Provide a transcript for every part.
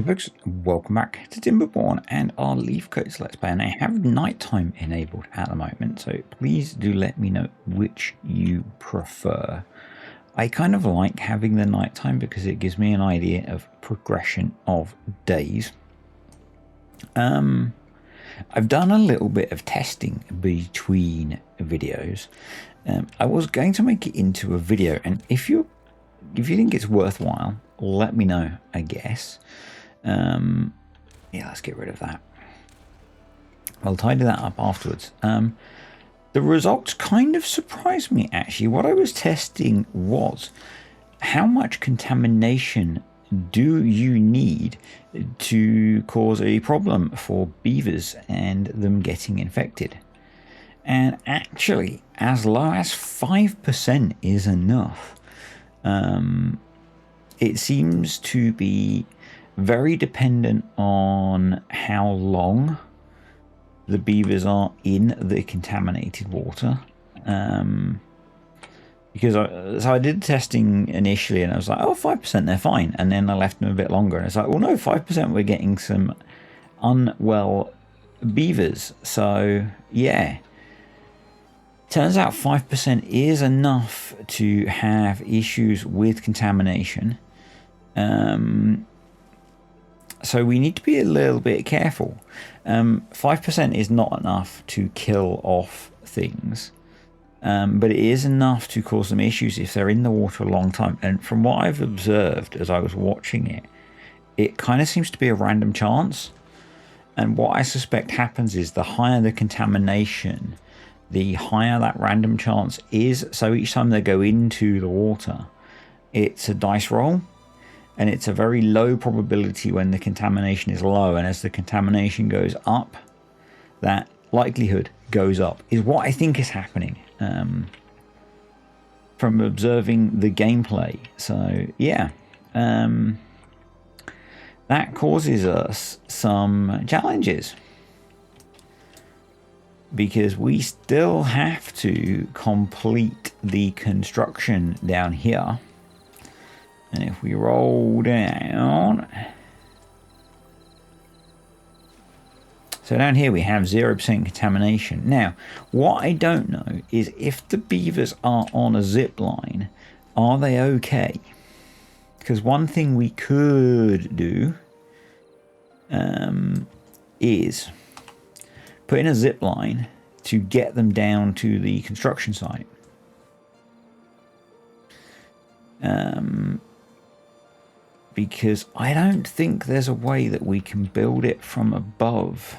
Hey folks, welcome back to Timberborn and our LEAFCOATS Let's Play, and I have nighttime enabled at the moment, so please do let me know which you prefer. I kind of like having the nighttime because it gives me an idea of progression of days. I've done a little bit of testing between videos. I was going to make it into a video, and if you think it's worthwhile, let me know, I guess. Yeah, let's get rid of that. I'll tidy that up afterwards. The results kind of surprised me, actually. What I was testing was how much contamination do you need to cause a problem for beavers and them getting infected. And actually, as low as 5% is enough. It seems to be very dependent on how long the beavers are in the contaminated water. Because I did testing initially and I was like, oh, 5% they're fine, and then I left them a bit longer and it's like, well, no, 5% we're getting some unwell beavers. So yeah, turns out 5% is enough to have issues with contamination. So we need to be a little bit careful. 5% is not enough to kill off things, but it is enough to cause them issues if they're in the water a long time. And from what I've observed as I was watching it, it kind of seems to be a random chance. And what I suspect happens is the higher the contamination, the higher that random chance is. So each time they go into the water, it's a dice roll. And it's a very low probability when the contamination is low, and as the contamination goes up, that likelihood goes up, is what I think is happening from observing the gameplay. So yeah, that causes us some challenges because we still have to complete the construction down here. And if we roll down, so down here we have 0% contamination. Now, what I don't know is if the beavers are on a zip line, are they okay? Because one thing we could do is put in a zip line to get them down to the construction site. Because I don't think there's a way that we can build it from above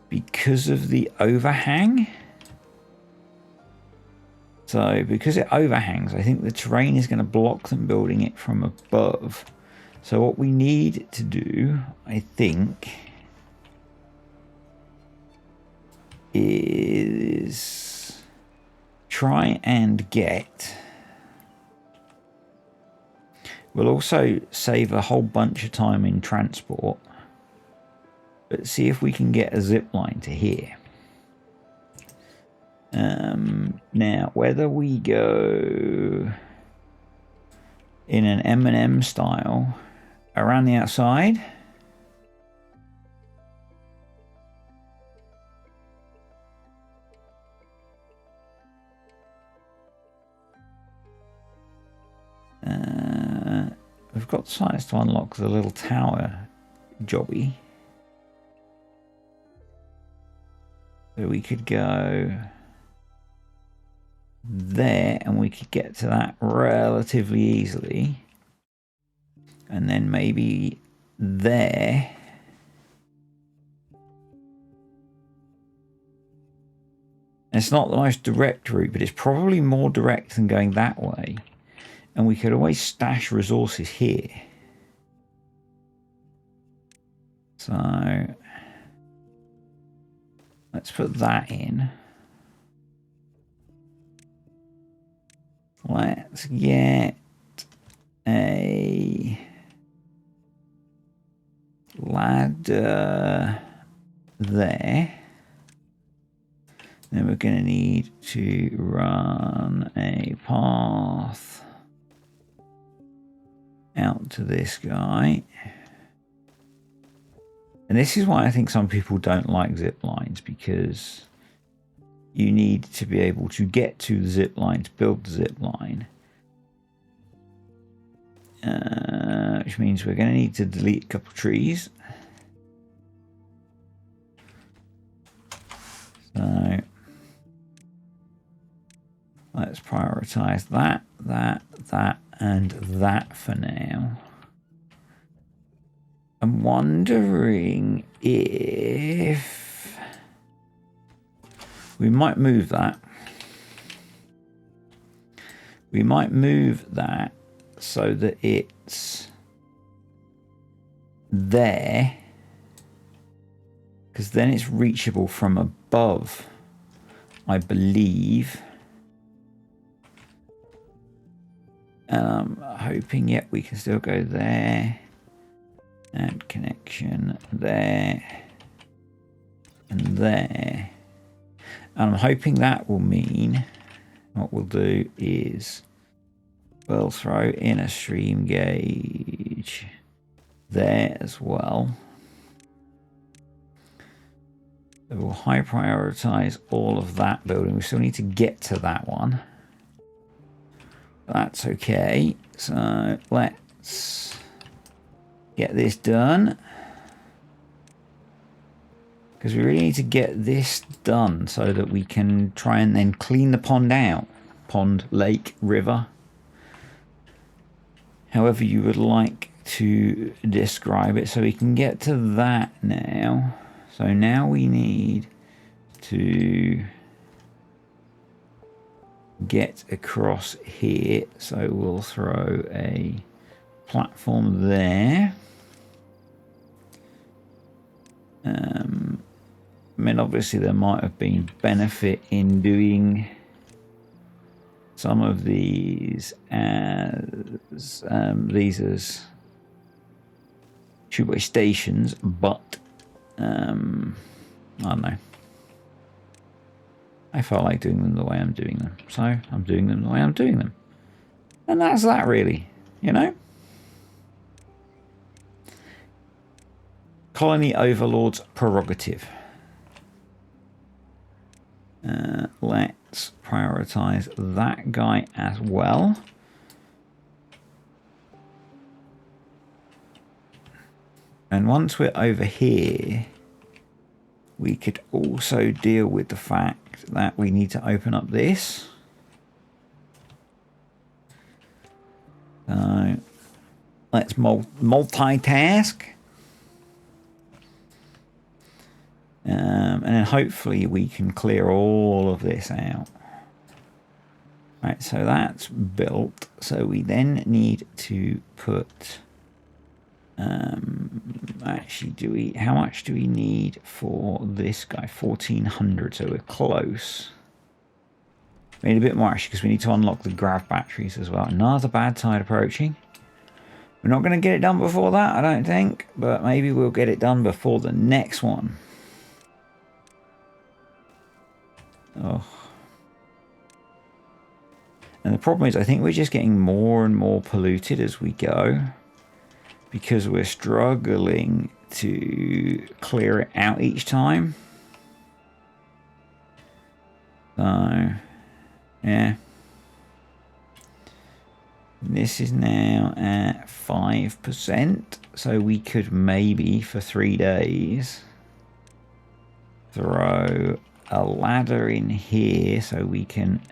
because of the overhang. So because it overhangs, I think the terrain is going to block them building it from above. So what we need to do, I think, is try and get... We'll also save a whole bunch of time in transport, but see if we can get a zip line to here. Now, whether we go in an M&M style around the outside, we've got size to unlock the little tower jobby. So we could go there and we could get to that relatively easily. And then maybe there. And it's not the most direct route, but it's probably more direct than going that way. And we could always stash resources here. So let's put that in. Let's get a ladder there. Then we're going to need to run a path out to this guy. And this is why I think some people don't like zip lines, because you need to be able to get to the zip line to build the zip line. Which means we're going to need to delete a couple of trees. So let's prioritize that, and that for now. I'm wondering if we might move that. We might move that so that it's there, because then it's reachable from above, I believe. I'm hoping, yet we can still go there. And connection there and there. And I'm hoping that will mean what we'll do is we'll throw in a stream gauge there as well. So we'll high prioritize all of that building. We still need to get to that one. That's okay. So let's get this done, because we really need to get this done so that we can try and then clean the pond out. Pond, lake, river, however you would like to describe it. So we can get to that now. So now we need to get across here. So we'll throw a platform there. I mean, obviously there might have been benefit in doing some of these as tubeway stations, but I don't know. I felt like doing them the way I'm doing them, so I'm doing them the way I'm doing them, and that's that, really, you know. Colony Overlord's prerogative. Let's prioritize that guy as well. And once we're over here, we could also deal with the fact that we need to open up this. So let's multitask. And then hopefully we can clear all of this out. Right, so that's built. So we then need to put... actually, how much do we need for this guy? 1,400, so we're close. We need a bit more, actually, because we need to unlock the grav batteries as well. Another bad tide approaching. We're not going to get it done before that, I don't think. But maybe we'll get it done before the next one. Oh. And the problem is, I think we're just getting more and more polluted as we go, because we're struggling to clear it out each time. So, yeah. This is now at 5%, so we could maybe, for 3 days, throw a ladder in here so we can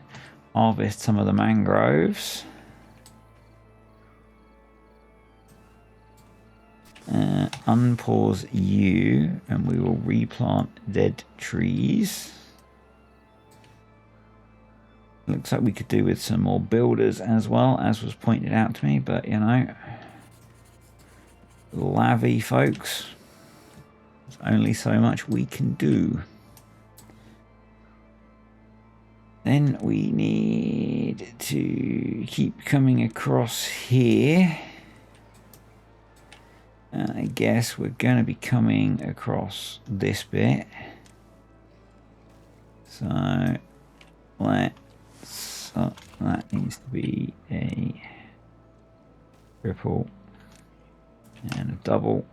harvest some of the mangroves. Unpause you, and we will replant dead trees. Looks like we could do with some more builders as well, as was pointed out to me, but you know, lavvy folks, there's only so much we can do. Then we need to keep coming across here. I guess we're going to be coming across this bit. So let's, that needs to be a triple and a double.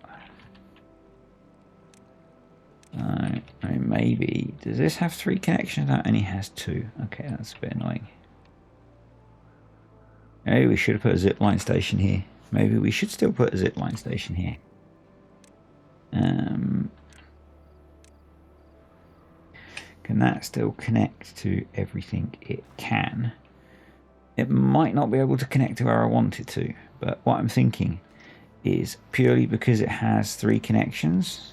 maybe... Does this have 3 connections? That only has 2. Okay, that's a bit annoying. Maybe we should have put a zipline station here. Maybe we should still put a zipline station here. Can that still connect to everything it can? It might not be able to connect to where I want it to, but what I'm thinking is purely because it has 3 connections.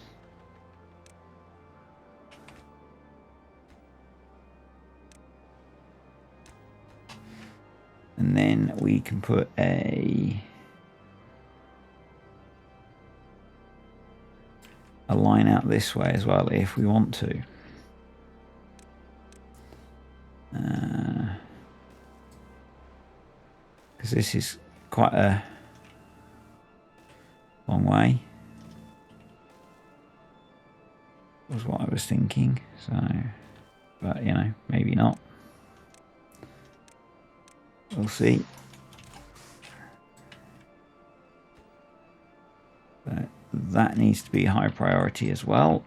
And then we can put a line out this way as well if we want to. Because this is quite a long way. Was what I was thinking. So, but you know, maybe not. We'll see. But that needs to be high priority as well.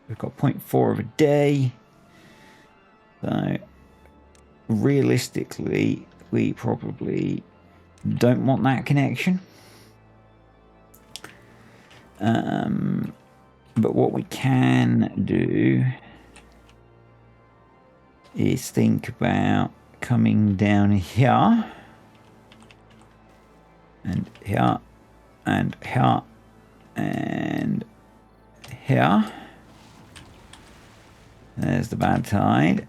We've got 0.4 of a day. So realistically, we probably don't want that connection. But what we can do is think about coming down here and here and here and here. There's the bad tide.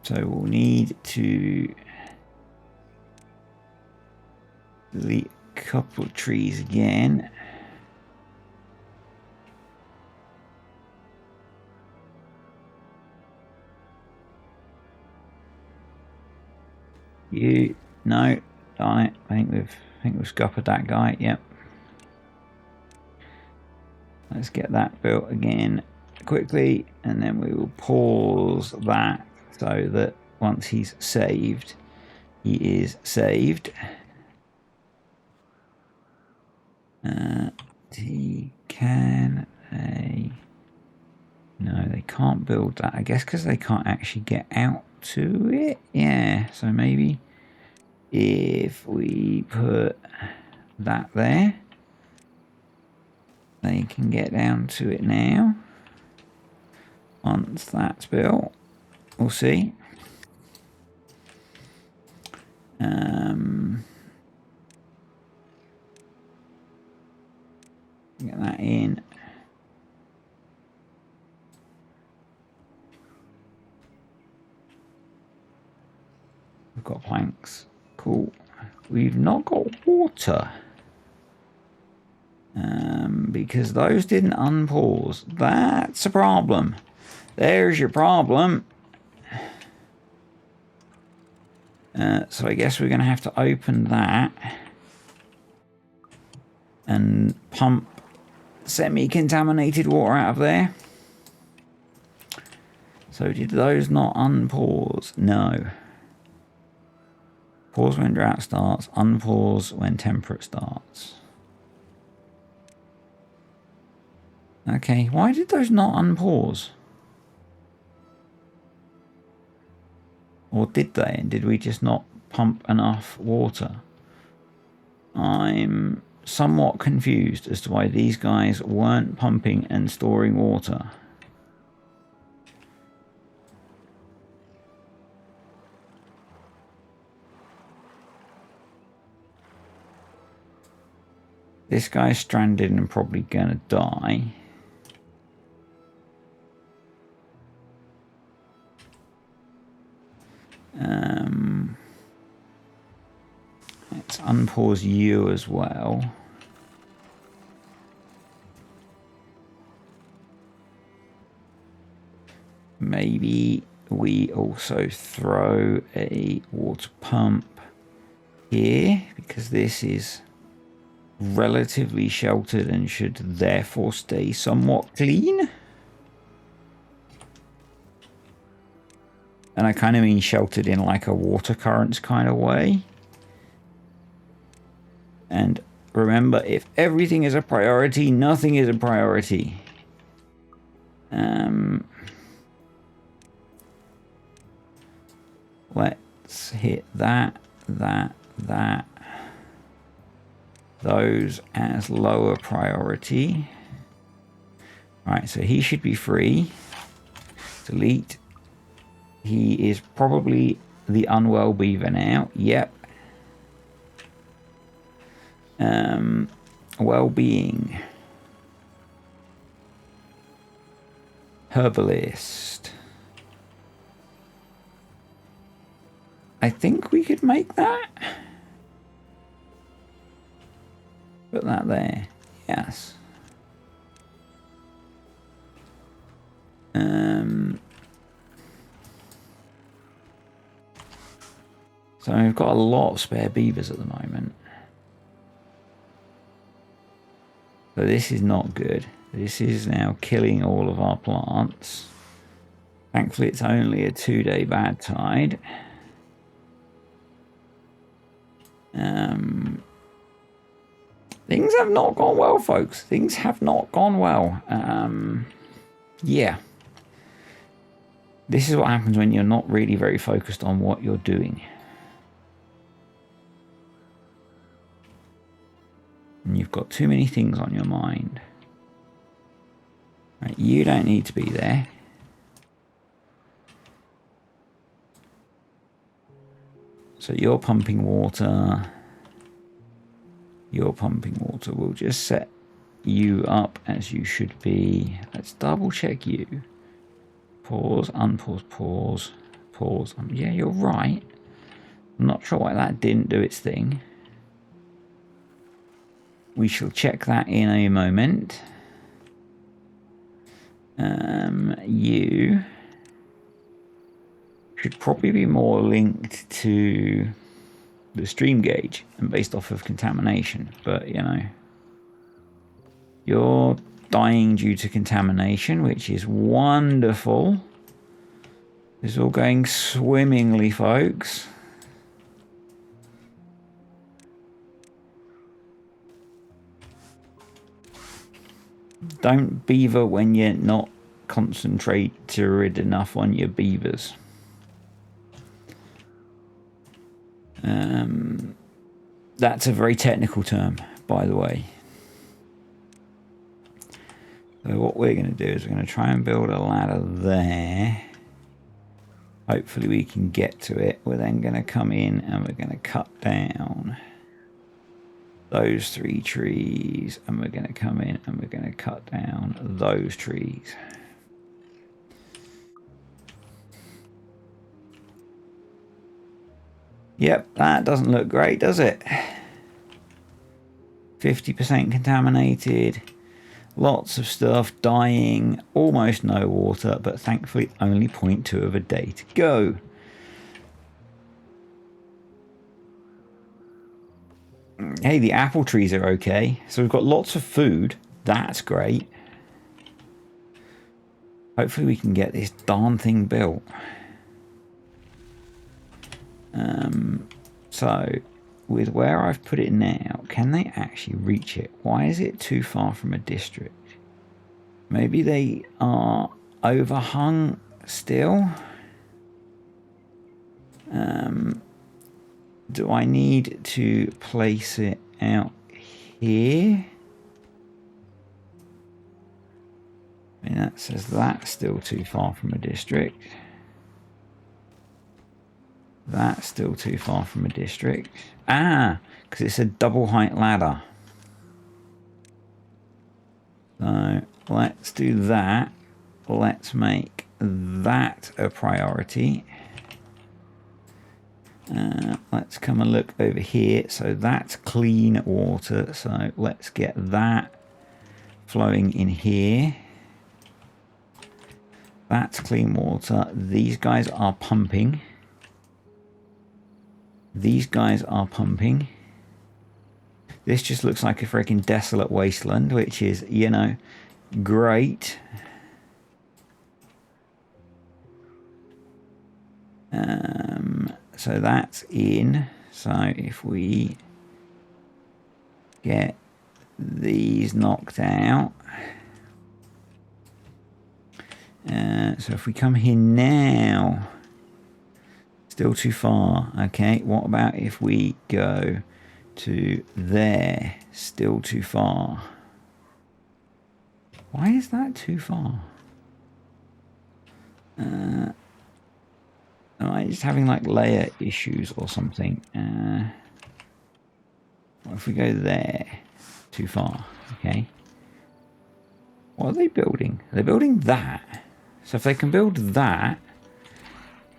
So we'll need to delete a couple of trees again. No, darn it. I think we've scuppered that guy. Yep. Let's get that built again quickly, and then we will pause that so that once he's saved, he is saved. No, they can't build that. I guess because they can't actually get out to it. Yeah, so maybe if we put that there, they can get down to it now. Once that's built, we'll see. Get that in. We've got planks. Cool. We've not got water. Because those didn't unpause. That's a problem. There's your problem. So I guess we're going to have to open that and pump semi-contaminated water out of there. So did those not unpause? No. Pause when drought starts, unpause when temperate starts. Okay, why did those not unpause? Or did they? And did we just not pump enough water? I'm somewhat confused as to why these guys weren't pumping and storing water. This guy's stranded and probably gonna die. Let's unpause you as well. Maybe we also throw a water pump here, because this is relatively sheltered and should therefore stay somewhat clean. And I kind of mean sheltered in like a water currents kind of way. And remember, if everything is a priority, nothing is a priority. Let's hit that. Those as lower priority. Right, so he should be free. Delete. He is probably the unwell beaver now. Yep. Well-being. Herbalist. I think we could make that. Put that there. Yes. So we've got a lot of spare beavers at the moment. So this is not good. This is now killing all of our plants. Thankfully, it's only a 2-day bad tide. Things have not gone well, folks. Things have not gone well. Yeah. This is what happens when you're not really very focused on what you're doing. And you've got too many things on your mind. Right, you don't need to be there. So you're pumping water. You're pumping water. We'll just set you up as you should be. Let's double check you. Pause, unpause, pause, pause. Yeah, you're right. I'm not sure why that didn't do its thing. We shall check that in a moment. You should probably be more linked to the stream gauge and based off of contamination, but you know, you're dying due to contamination, which is wonderful. It's all going swimmingly, folks. Don't beaver when you're not concentrated enough on your beavers. That's a very technical term, by the way. So what we're going to do is we're going to try and build a ladder there. Hopefully we can get to it. We're then going to come in and we're going to cut down those 3 trees, and we're going to come in and we're going to cut down those trees. Yep, that doesn't look great, does it? 50% contaminated, lots of stuff dying, almost no water, but thankfully only 0.2 of a day to go. Hey, the apple trees are okay. So we've got lots of food. That's great. Hopefully we can get this darn thing built. So with where I've put it now, can they actually reach it? Why is it too far from a district? Maybe they are overhung still. Do I need to place it out here? I mean, that says that's still too far from a district. That's still too far from a district. Ah, because it's a double height ladder. So let's do that. Let's make that a priority. Let's come and look over here. So that's clean water. So let's get that flowing in here. That's clean water. These guys are pumping. These guys are pumping. This just looks like a freaking desolate wasteland, which is, you know, great. So that's in. So if we get these knocked out. So if we come here now, still too far. Okay, what about if we go to there? Still too far. Why is that too far? Am I just having like layer issues or something? What if we go there? Too far. Okay. What are they building? They're building that. So if they can build that,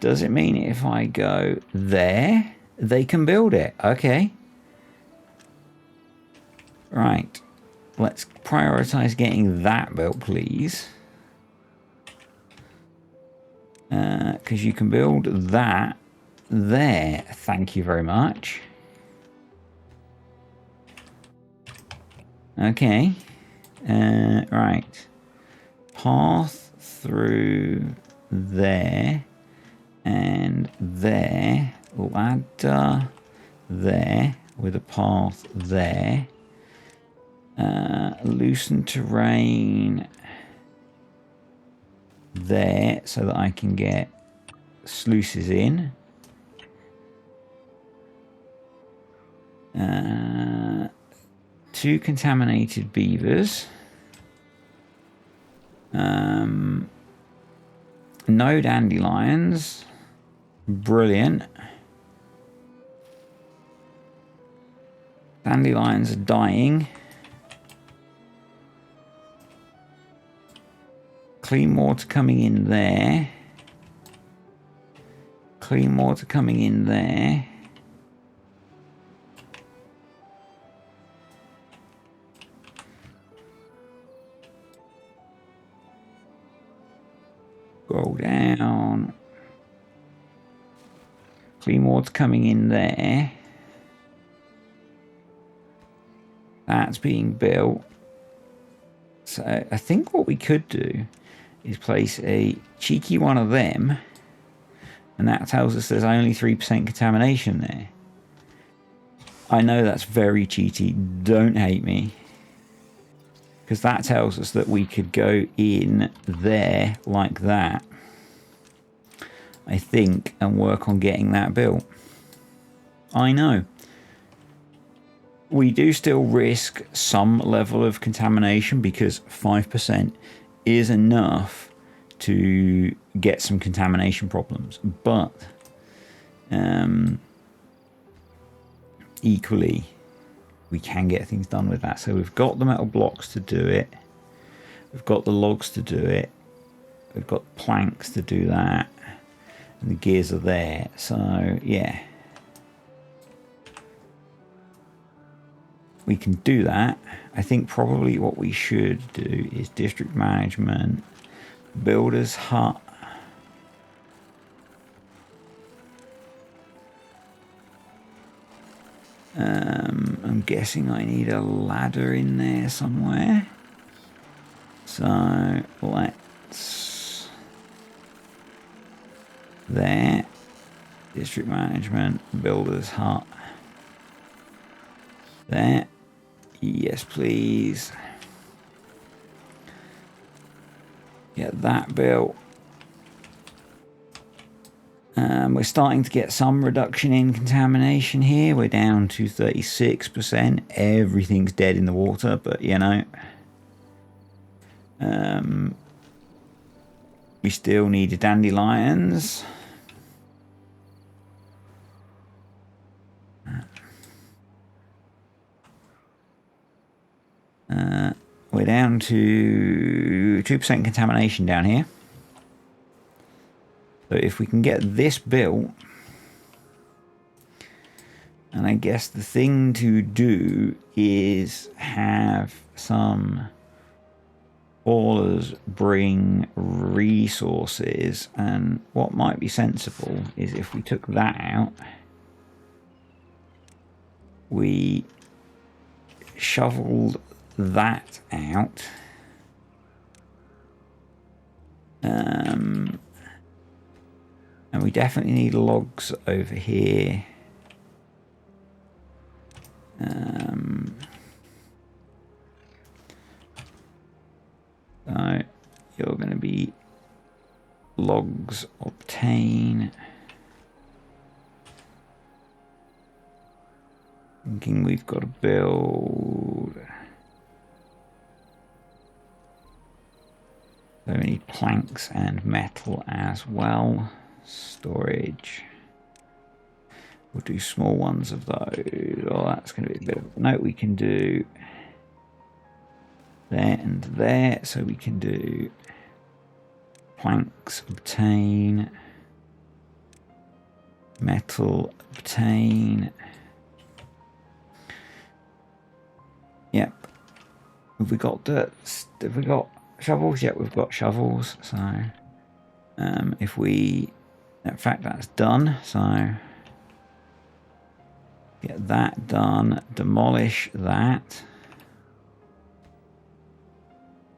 does it mean if I go there, they can build it? Okay. Right. Let's prioritize getting that built, please. Because you can build that there. Thank you very much. Okay. Right. Path through there and there. Ladder there with a path there. Loosen terrain there so that I can get sluices in. Two contaminated beavers. No dandelions. Brilliant. Dandelions are dying. Clean water coming in there. Clean water coming in there. Go down. Clean water coming in there. That's being built. So I think what we could do is place a cheeky one of them, and that tells us there's only 3% contamination there. I know that's very cheaty, don't hate me, because that tells us that we could go in there like that, I think, and work on getting that built. I know. We do still risk some level of contamination because 5% is enough to get some contamination problems, but equally we can get things done with that. So we've got the metal blocks to do it, we've got the logs to do it, we've got planks to do that, and the gears are there. So yeah, we can do that. I think probably what we should do is district management, builder's hut. I'm guessing I need a ladder in there somewhere. So let's... There. District management, builder's hut. There. Yes, please. Get that built. We're starting to get some reduction in contamination here. We're down to 36%. Everything's dead in the water, but you know. We still need dandelions. We're down to 2% contamination down here. So if we can get this built, and I guess the thing to do is have some haulers bring resources, and what might be sensible is if we took that out, we shoveled that out, and we definitely need logs over here. logs, obtain. Thinking we've got to build. So we need planks and metal as well. Storage. We'll do small ones of those. Oh, that's going to be a bit of a note. We can do there and there. So we can do planks, obtain. Metal, obtain. Yep. Have we got dirt? Have we got shovels? Yep, we've got shovels. So if we, in fact, that's done. So get that done. Demolish that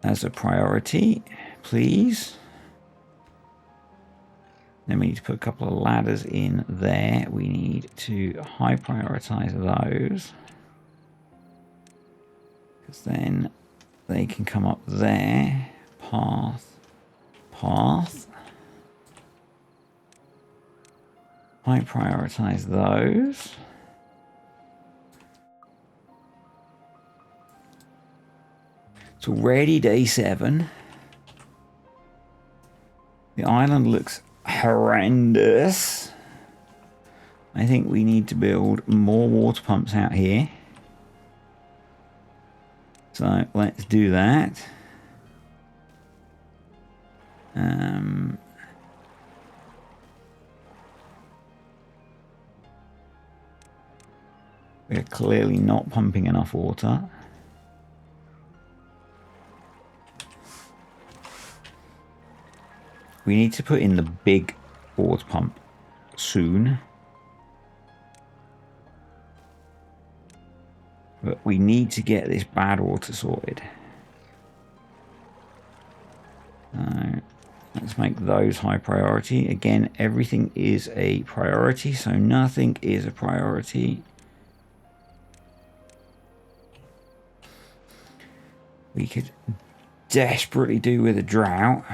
as a priority, please. Then we need to put a couple of ladders in there. We need to high prioritize those, because then they can come up there. Path. High prioritize those. It's already day 7. The island looks horrendous. I think we need to build more water pumps out here. So let's do that. We're clearly not pumping enough water. We need to put in the big water pump soon. But we need to get this bad water sorted. So let's make those high priority. Again, everything is a priority, so nothing is a priority. We could desperately do with a drought.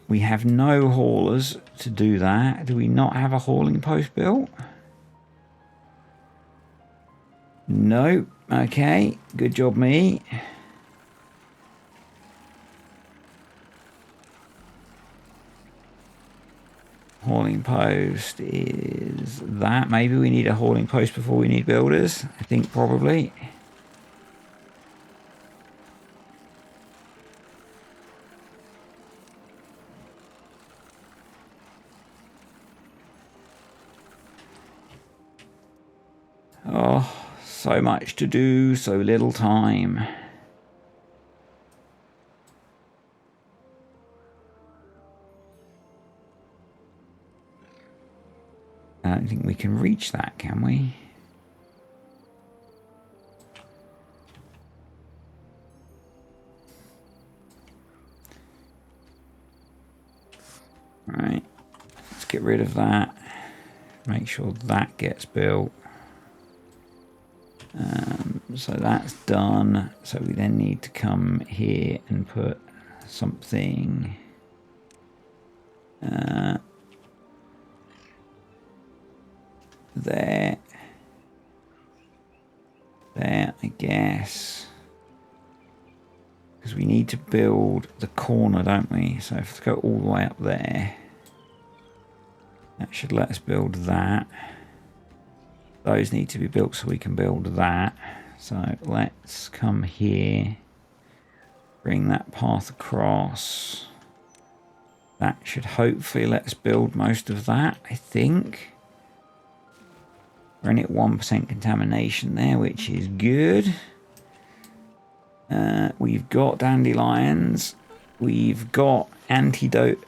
We have no haulers to do that. Do we not have a hauling post built? No. Okay. Good job, me. Hauling post is that. Maybe we need a hauling post before we need builders. I think probably. Oh, so much to do, so little time. I don't think we can reach that, can we? Right, let's get rid of that. Make sure that gets built. So that's done. So we then need to come here and put something there, I guess, because we need to build the corner, don't we? So if we go all the way up there, that should let us build that. Those need to be built so we can build that. So let's come here, bring that path across. That should hopefully let us build most of that, I think. We're only at 1% contamination there, which is good. We've got dandelions. We've got antidote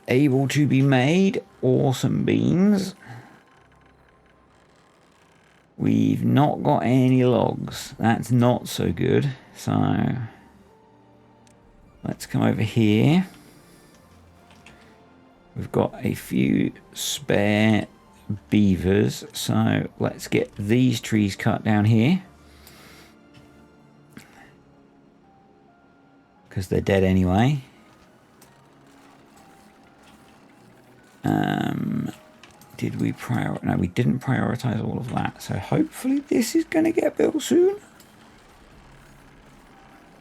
able to be made. Awesome beans. We've not got any logs. That's not so good. So let's come over here. We've got a few spare beavers. So let's get these trees cut down here. because they're dead anyway. Did we prioritize? No, we didn't prioritize all of that. So hopefully this is going to get built soon.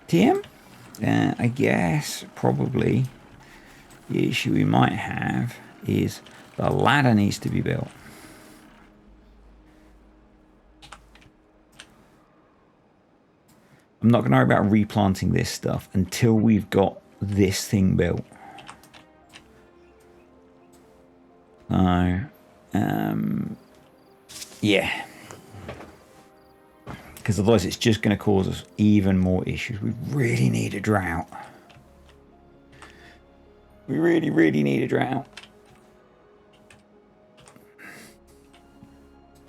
TM? I guess probably the issue we might have is the ladder needs to be built. I'm not going to worry about replanting this stuff until we've got this thing built. So, yeah. Because otherwise it's just going to cause us even more issues. We really need a drought. We really, really need a drought.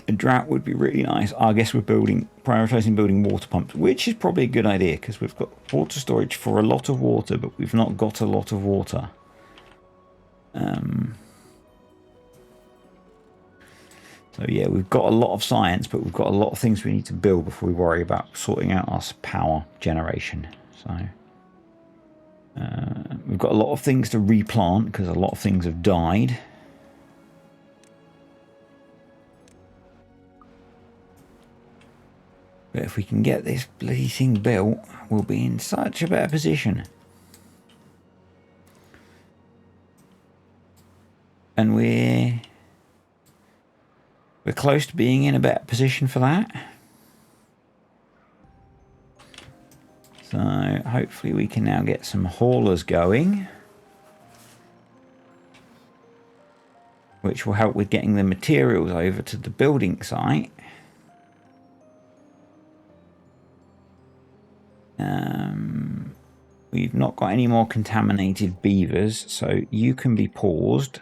A drought would be really nice. I guess we're prioritizing building water pumps, which is probably a good idea because we've got water storage for a lot of water, but we've not got a lot of water. So yeah, we've got a lot of science, but we've got a lot of things we need to build before we worry about sorting out our power generation. So we've got a lot of things to replant because a lot of things have died. But if we can get this bloody thing built, we'll be in such a better position. And we're close to being in a better position for that. So hopefully we can now get some haulers going, which will help with getting the materials over to the building site. We've not got any more contaminated beavers, so you can be paused.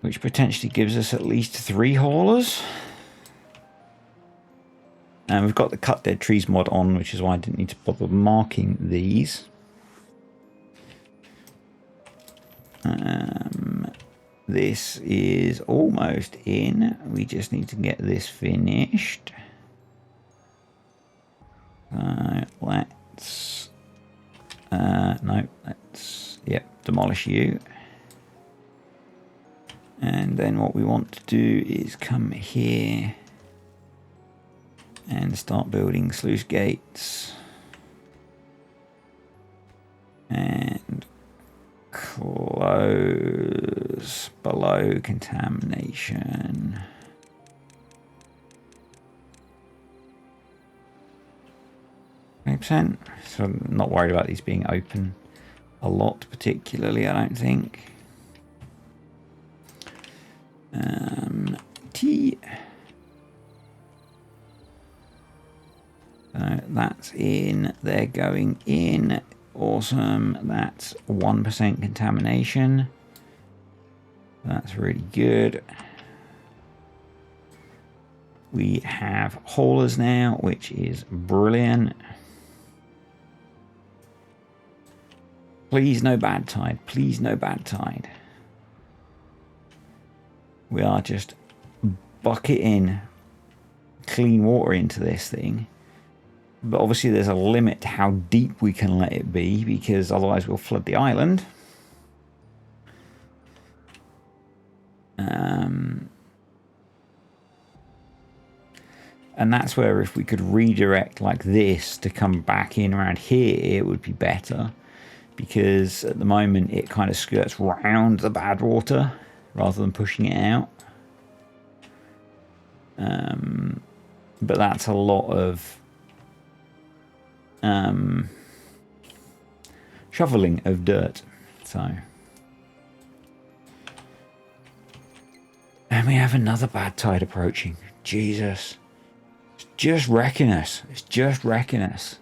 Which potentially gives us at least 3 haulers. And we've got the cut dead trees mod on, which is why I didn't need to bother marking these. This is almost in. We just need to get this finished. Let's... no, let's... Yep, demolish you. And then what we want to do is come here and start building sluice gates and close below contamination. %. So I'm not worried about these being open a lot particularly, I don't think. T. That's in. They're going in. Awesome. That's 1% contamination. That's really good. We have haulers now, which is brilliant. Please no bad tide. Please no bad tide. We are just bucketing clean water into this thing. But obviously there's a limit to how deep we can let it be, because otherwise we'll flood the island. And that's where if we could redirect like this to come back in around here, it would be better. Because at the moment it kind of skirts round the bad water rather than pushing it out. But that's a lot of shoveling of dirt. So, and we have another bad tide approaching. Jesus, it's just wrecking us. It's just wrecking us.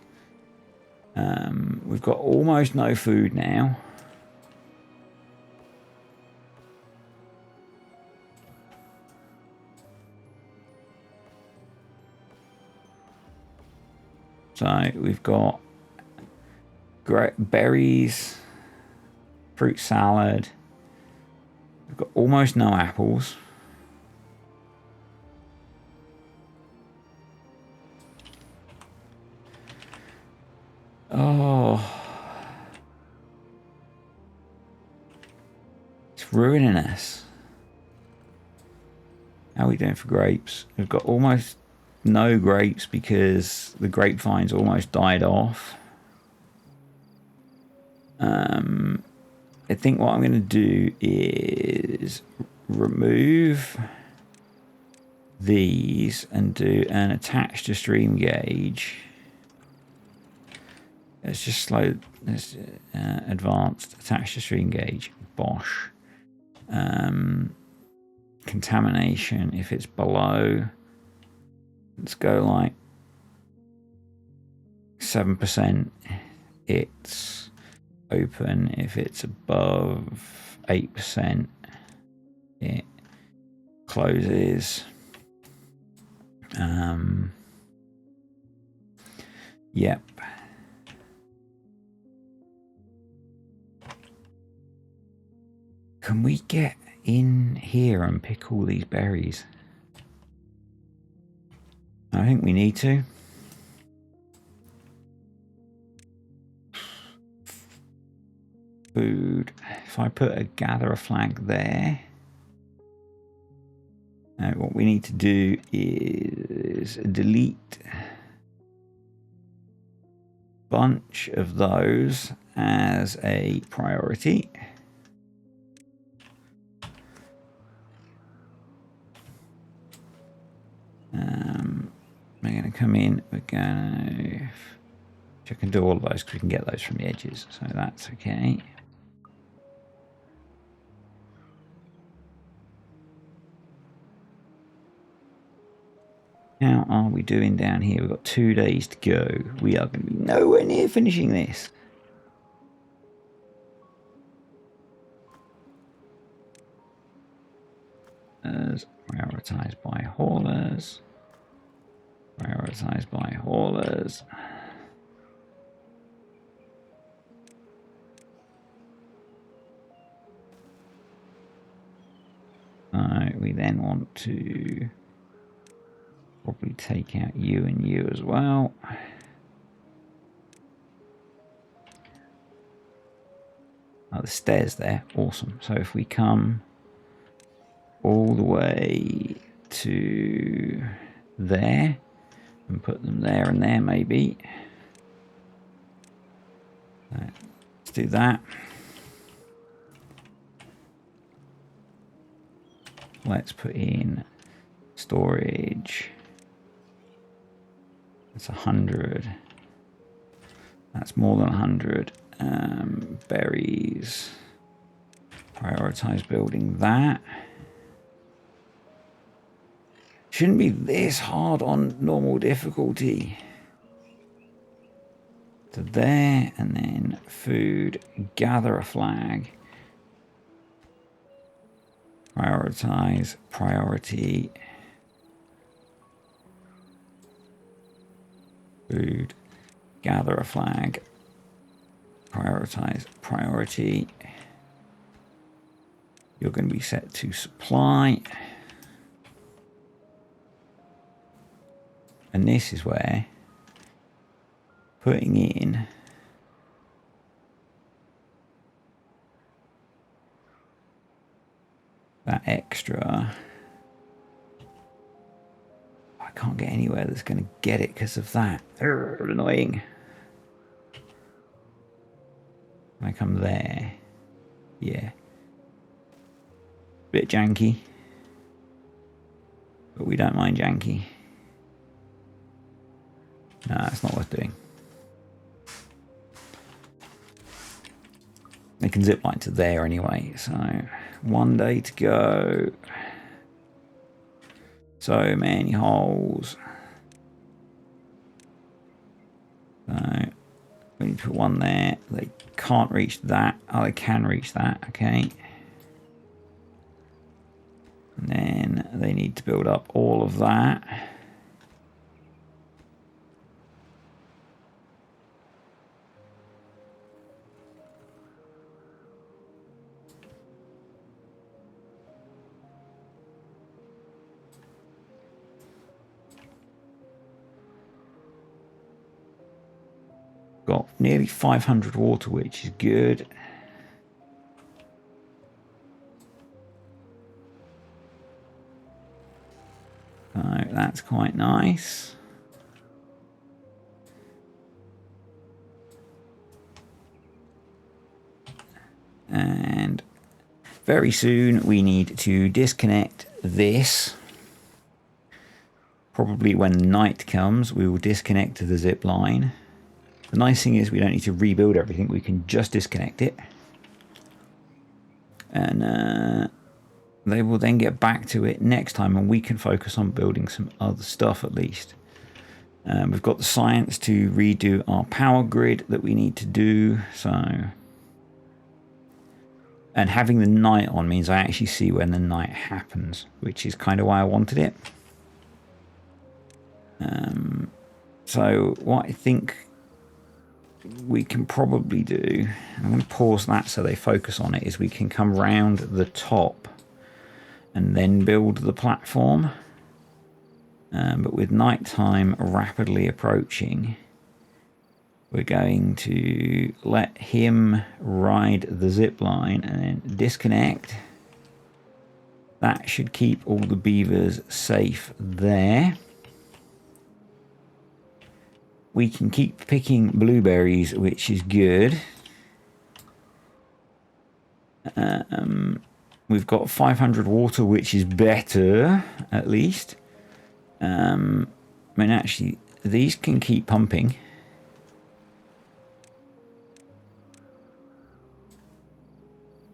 We've got almost no food now. So we've got great berries, fruit salad. We've got almost no apples. Oh, it's ruining us. How are we doing for grapes? We've got almost no grapes because the grapevines almost died off. I think what I'm going to do is remove these and do an attach to stream gauge. Let's just slow this advanced attach to stream gauge. Bosh. Contamination, if it's below, let's go like 7%. It's open. If it's above 8%, it closes. Yep. Can we get in here and pick all these berries? I think we need to. Food. If I put a gather a flag there. Now what we need to do is delete bunch of those as a priority. We're going to come in, we're going to, I can do all of those because we can get those from the edges, so that's okay. How are we doing down here? We've got 2 days to go. We are going to be nowhere near finishing this. As prioritized by haulers. Prioritized by haulers. We then want to probably take out you and you as well. Oh, the stairs there, awesome. So if we come all the way to there and put them there and there maybe. Let's do that. Let's put in storage. That's 100. That's more than 100. Berries. Prioritize building that. Shouldn't be this hard on normal difficulty. To there, and then food, gather a flag. Prioritize, priority. Food, gather a flag. Prioritize, priority. You're going to be set to supply. And this is where putting in that extra, I can't get anywhere that's going to get it because of that. Annoying. When I come there, yeah, bit janky, but we don't mind janky. No, it's not worth doing. They can zip line to there anyway, so 1 day to go. So many holes. So we need to put one there. They can't reach that. Oh, they can reach that, okay. And then they need to build up all of that. Got nearly 500 water, which is good. So that's quite nice. And very soon we need to disconnect this. Probably when night comes, we will disconnect the zip line. The nice thing is we don't need to rebuild everything. We can just disconnect it. And they will then get back to it next time, and we can focus on building some other stuff at least. We've got the science to redo our power grid that we need to do. So, and having the night on means I actually see when the night happens, which is kind of why I wanted it. So what I think we can probably do, I'm going to pause that so they focus on it, is we can come round the top and then build the platform. But with nighttime rapidly approaching, we're going to let him ride the zip line and then disconnect. That should keep all the beavers safe there. We can keep picking blueberries, which is good. We've got 500 water, which is better, at least. I mean, actually, these can keep pumping.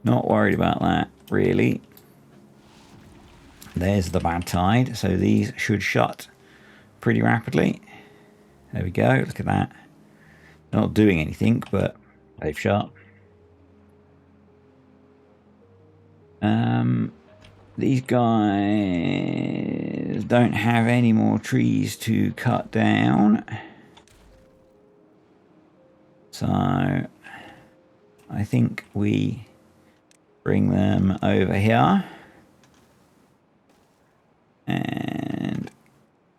Not worried about that, really. There's the bad tide, so these should shut pretty rapidly. There we go, look at that. They're not doing anything, but they've shut. These guys don't have any more trees to cut down. So I think we bring them over here and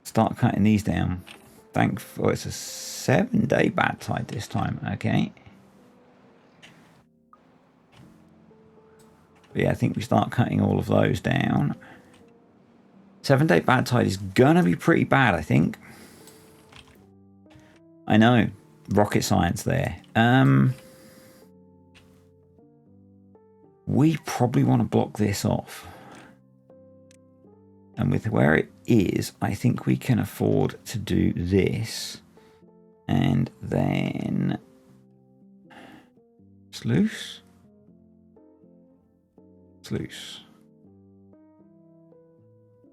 start cutting these down. Thankfully, it's a 7-day bad tide this time. Okay. But yeah, I think we start cutting all of those down. 7-day bad tide is gonna be pretty bad, I think. I know, rocket science there. We probably want to block this off. And with where it is, I think we can afford to do this. And then sluice. Sluice.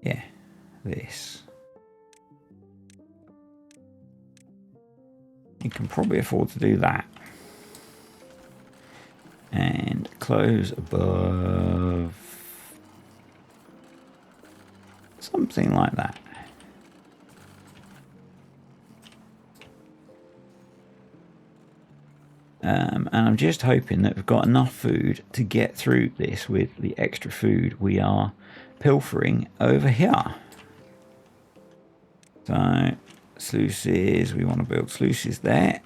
Yeah, this. You can probably afford to do that. And close above. Something like that. And I'm just hoping that we've got enough food to get through this with the extra food we are pilfering over here. So, sluices, we want to build sluices there.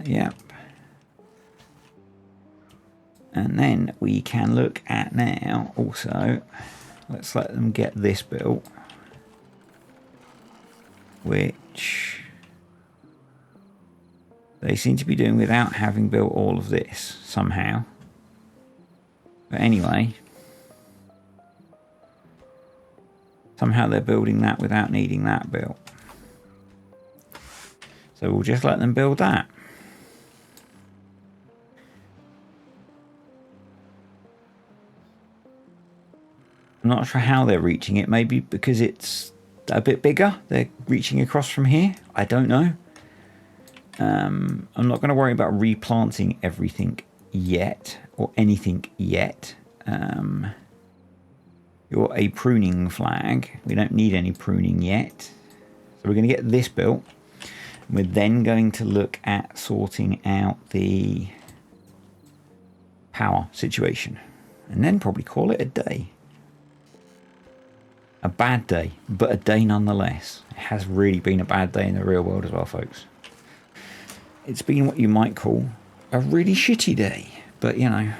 Yep. And then we can look at now also, let's let them get this built, which they seem to be doing without having built all of this somehow. But anyway, somehow they're building that without needing that built. So we'll just let them build that. I'm not sure how they're reaching it. Maybe because it's a bit bigger, they're reaching across from here. I don't know. I'm not going to worry about replanting everything yet, or anything yet. You're a pruning flag. We don't need any pruning yet. So we're going to get this built. We're then going to look at sorting out the power situation, and then probably call it a day. A bad day, but a day nonetheless. It has really been a bad day in the real world as well, folks. It's been what you might call a really shitty day, but you know,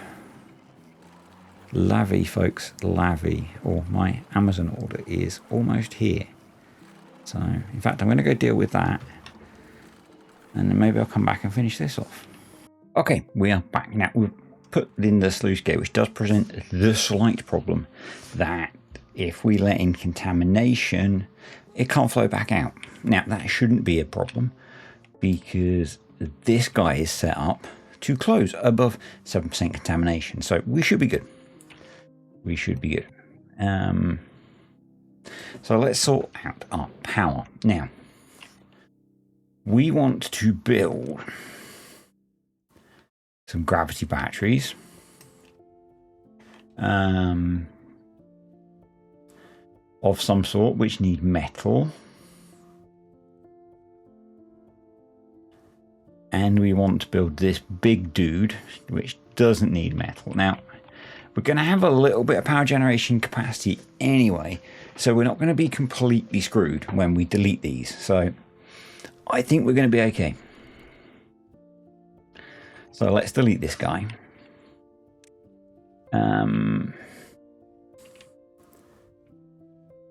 la vie, folks, la vie. Or my Amazon order is almost here. So, in fact, I'm going to go deal with that, and then maybe I'll come back and finish this off. Okay, we are back now. We've put in the sluice gate, which does present the slight problem that if we let in contamination, it can't flow back out. Now, that shouldn't be a problem because this guy is set up to close above 7% contamination. So we should be good. We should be good. So let's sort out our power. Now, we want to build some gravity batteries. Of some sort, which need metal. And we want to build this big dude, which doesn't need metal. Now, we're going to have a little bit of power generation capacity anyway, so we're not going to be completely screwed when we delete these. So, I think we're going to be okay. So, let's delete this guy.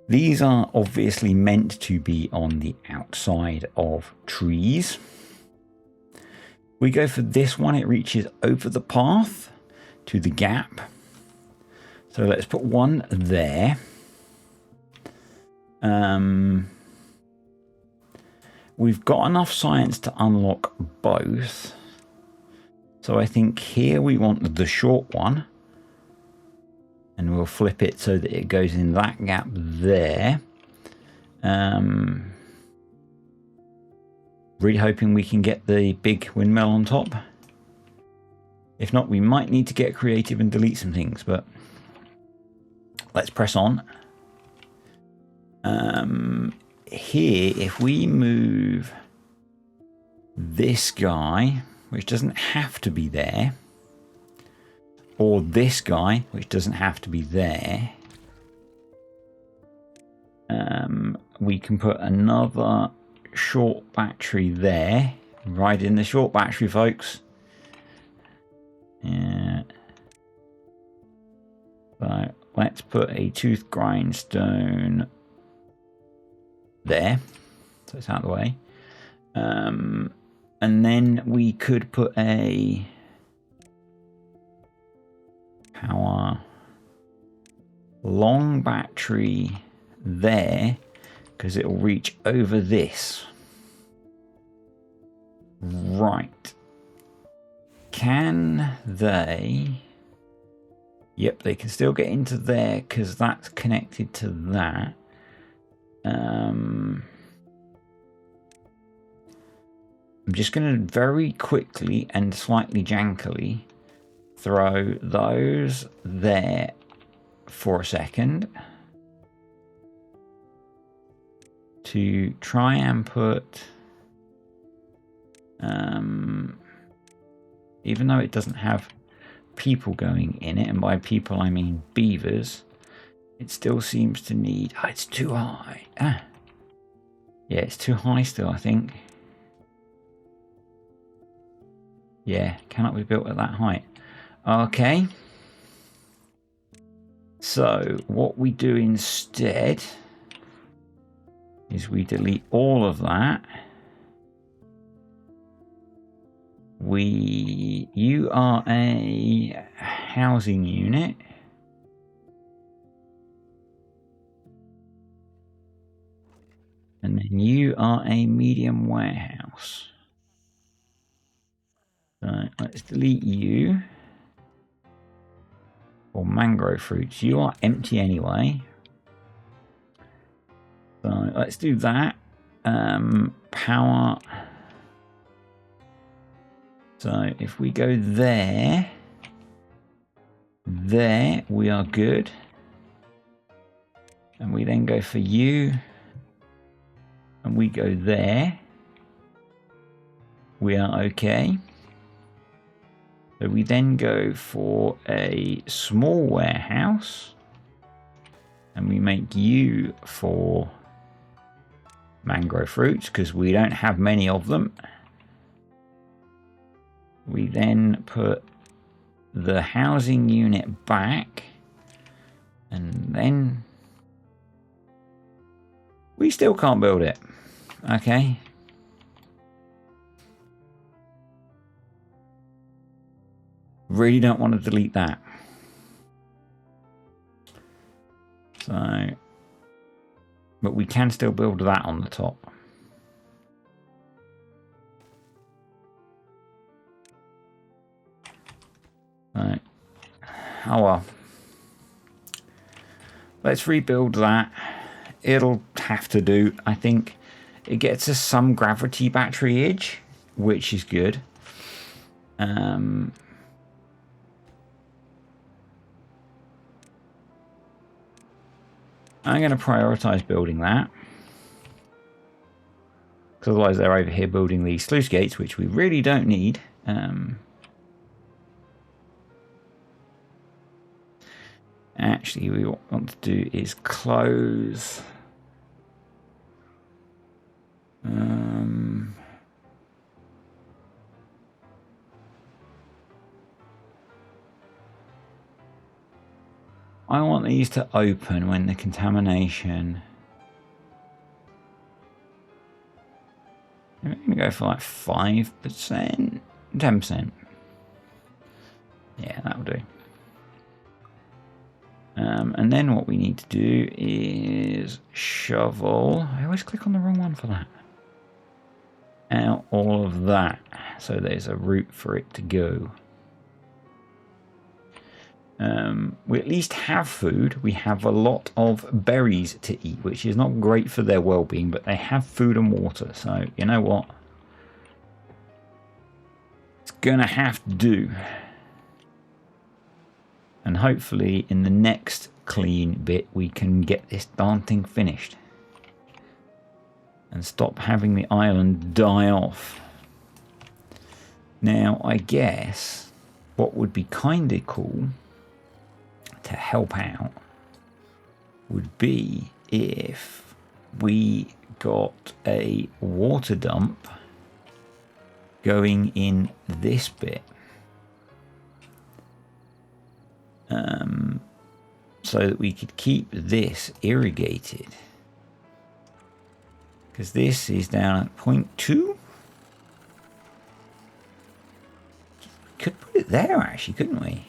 These are obviously meant to be on the outside of trees. We go for this one. It reaches over the path to the gap. So let's put one there. We've got enough science to unlock both. So I think here we want the short one. And we'll flip it so that it goes in that gap there. Really hoping we can get the big windmill on top. If not, we might need to get creative and delete some things, but let's press on. Here, if we move this guy, which doesn't have to be there, or this guy, which doesn't have to be there, we can put another short battery there. Right in the short battery, folks. Yeah. So let's put a tooth grindstone there, so it's out of the way. And then we could put a power long battery there because it will reach over this. Right. Can they? Yep, they can still get into there because that's connected to that. I'm just going to very quickly and slightly jankily throw those there for a second to try and put, even though it doesn't have people going in it, and by people I mean beavers, it still seems to need, it's too high. Yeah, it's too high still, I think. Yeah, cannot be built at that height. Okay, so what we do instead is we delete all of that. You are a housing unit. And then you are a medium warehouse. So let's delete you. Or mangrove fruits. You are empty anyway. So let's do that. Power. So if we go there, we are good. And we then go for you. And we go there. We are okay. So we then go for a small warehouse, and we make you for mango fruits because we don't have many of them. We then put the housing unit back, and then we still can't build it. Okay. Really don't want to delete that. So, but we can still build that on the top. Right. Oh well. Let's rebuild that. It'll have to do. I think it gets us some gravity batteryage, which is good. I'm going to prioritize building that. Because otherwise they're over here building these sluice gates, which we really don't need. Actually, what we want to do is close. I want these to open when the contamination. I'm going to go for like 5%, 10%. Yeah, that'll do. And then what we need to do is shovel. I always click on the wrong one for that. Out all of that, so there's a route for it to go. We at least have food. We have a lot of berries to eat, which is not great for their well-being, but they have food and water. So, you know what? It's gonna have to do. And hopefully in the next clean bit, we can get this darn thing finished. And stop having the island die off. Now, I guess what would be kind of cool to help out would be if we got a water dump going in this bit, so that we could keep this irrigated, because this is down at 0.2. Could put it there actually, couldn't we?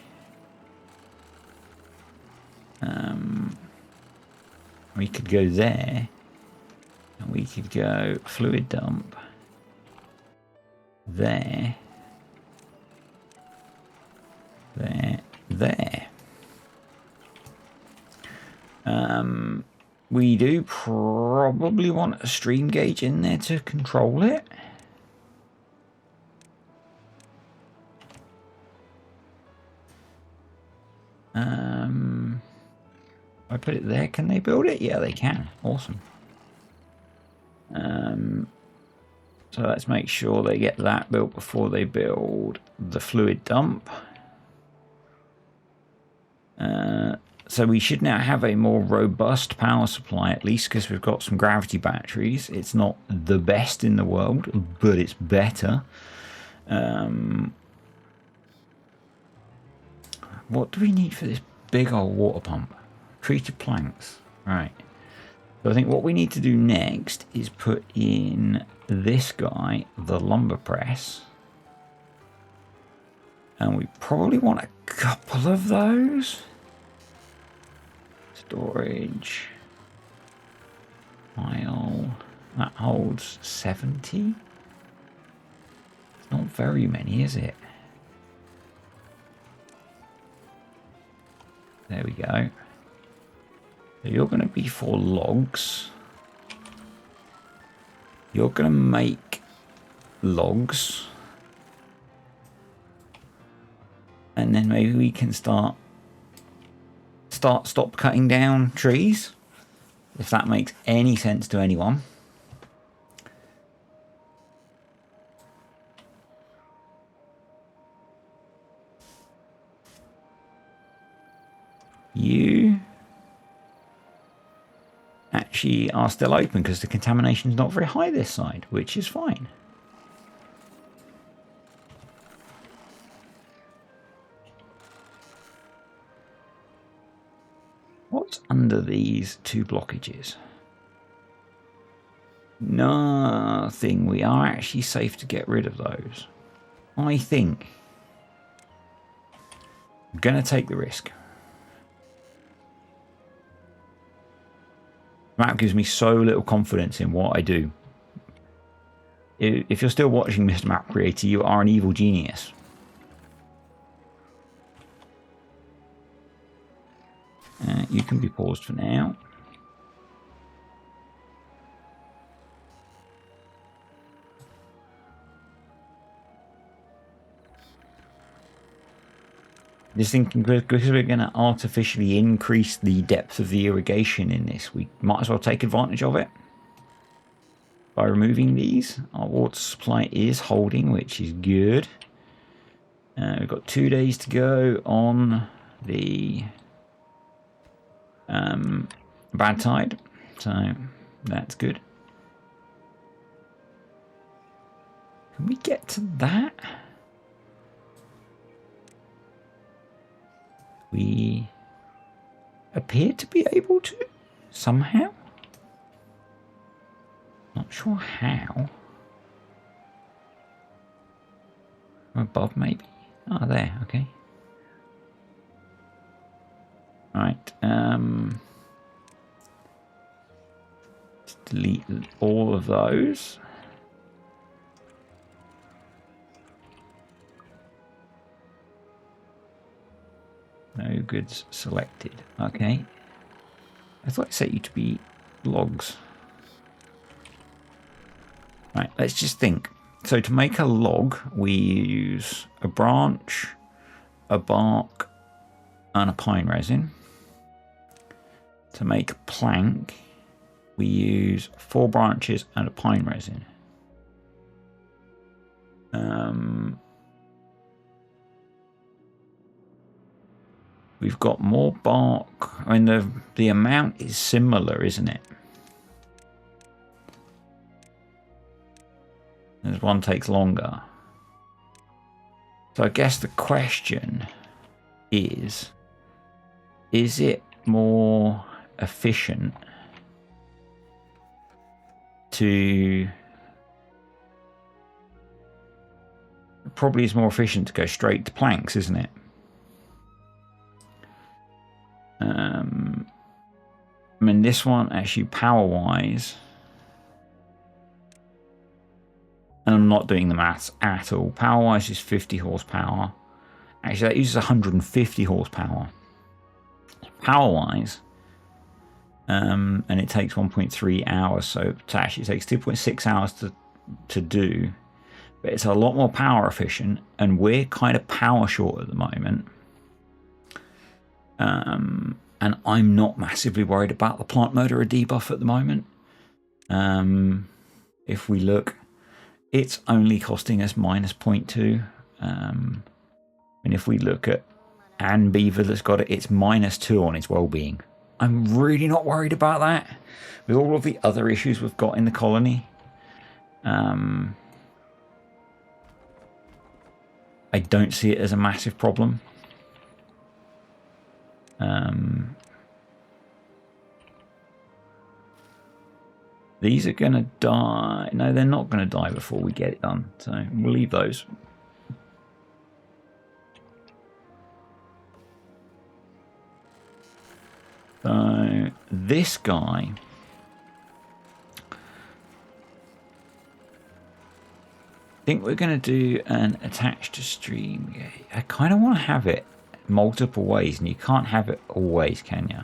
We could go there, and we could go fluid dump there, there. We do probably want a stream gauge in there to control it. I put it there. Can they build it? Yeah, they can. Awesome. So let's make sure they get that built before they build the fluid dump. So we should now have a more robust power supply, at least because we've got some gravity batteries. It's not the best in the world, but it's better. What do we need for this big old water pump? Treated planks. Right. So I think what we need to do next is put in this guy, the lumber press. And we probably want a couple of those. Storage. Pile. That holds 70. It's not very many, is it? There we go. So you're going to be for logs. You're going to make logs. And then maybe we can stop cutting down trees, if that makes any sense to anyone. You actually are still open because the contamination is not very high this side, which is fine. What's under these two blockages? Nothing. We are actually safe to get rid of those. I think. I'm going to take the risk. The map gives me so little confidence in what I do. If you're still watching Mr. Map Creator, you are an evil genius. You can be paused for now. Just thinking, because we're going to artificially increase the depth of the irrigation in this, we might as well take advantage of it by removing these. Our water supply is holding, which is good. We've got 2 days to go on the bad tide, so that's good. Can we get to that? We appear to be able to somehow. Not sure how. Above maybe. Oh, there. Okay. Right. Just delete all of those. No goods selected. Okay. I thought I set you to be logs. Right, let's just think. So to make a log, we use a branch, a bark, and a pine resin. To make a plank, we use 4 branches and a pine resin. We've got more bark. I mean, the amount is similar, isn't it? This one takes longer. So I guess the question is it more efficient to... Probably is more efficient to go straight to planks, isn't it? I mean, this one actually power-wise, and I'm not doing the maths at all. Power-wise is 50 horsepower. Actually, that uses 150 horsepower. Power-wise, and it takes 1.3 hours. So it takes 2.6 hours to do. But it's a lot more power efficient, and we're kind of power short at the moment. And I'm not massively worried about the plant murderer debuff at the moment. If we look, it's only costing us minus 0.2. And if we look at Ann Beaver that's got it, it's minus 2 on its well-being. I'm really not worried about that. With all of the other issues we've got in the colony. I don't see it as a massive problem. These are going to die. No, they're not going to die before we get it done. So we'll leave those. So this guy... I think we're going to do an attached to stream. I kind of want to have it multiple ways, and you can't have it always, can you?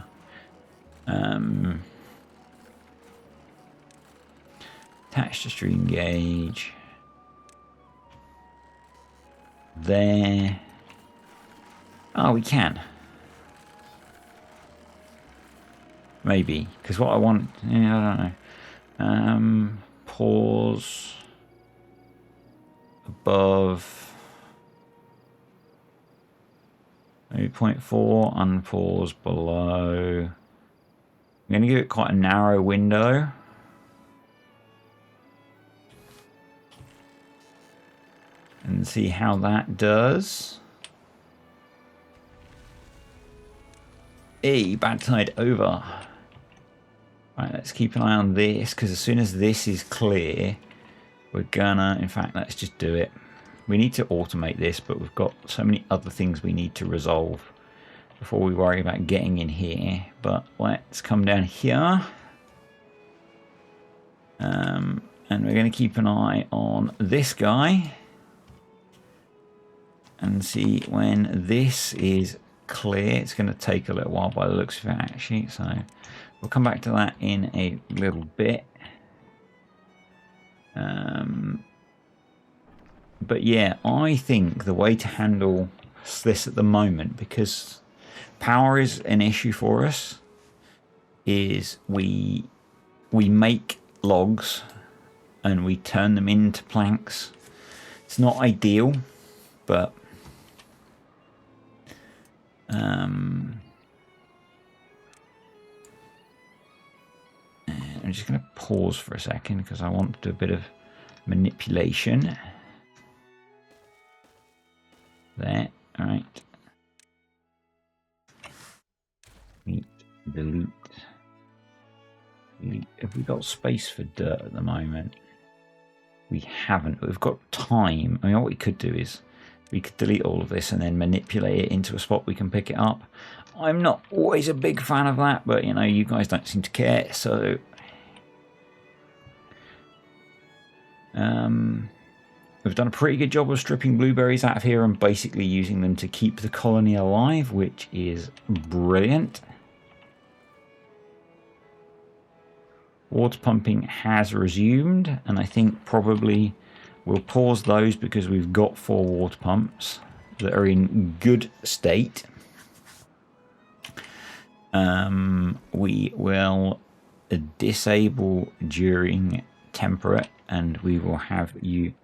Attached to stream gauge. There. Oh, we can. Maybe, because what I want... Yeah, I don't know. Pause. Above. Maybe 0.4, unpause below. I'm going to give it quite a narrow window. And see how that does. Hey, bad tide over. Right, let's keep an eye on this, because as soon as this is clear, we're gonna, in fact, let's just do it. We need to automate this, but we've got so many other things we need to resolve before we worry about getting in here. But let's come down here. And we're going to keep an eye on this guy. And see when this is clear. It's going to take a little while by the looks of it, actually. So we'll come back to that in a little bit. But yeah, I think the way to handle this at the moment, because power is an issue for us, is we make logs and we turn them into planks. It's not ideal, but I'm just going to pause for a second because I want to do a bit of manipulation. There, all right. Delete. Have we got space for dirt at the moment? We haven't. We've got time. I mean, what we could do is we could delete all of this and then manipulate it into a spot we can pick it up. I'm not always a big fan of that, but you know, you guys don't seem to care, so we've done a pretty good job of stripping blueberries out of here and basically using them to keep the colony alive, which is brilliant. Water pumping has resumed, and I think probably we'll pause those because we've got 4 water pumps that are in good state. We will disable during temperate, and we will have you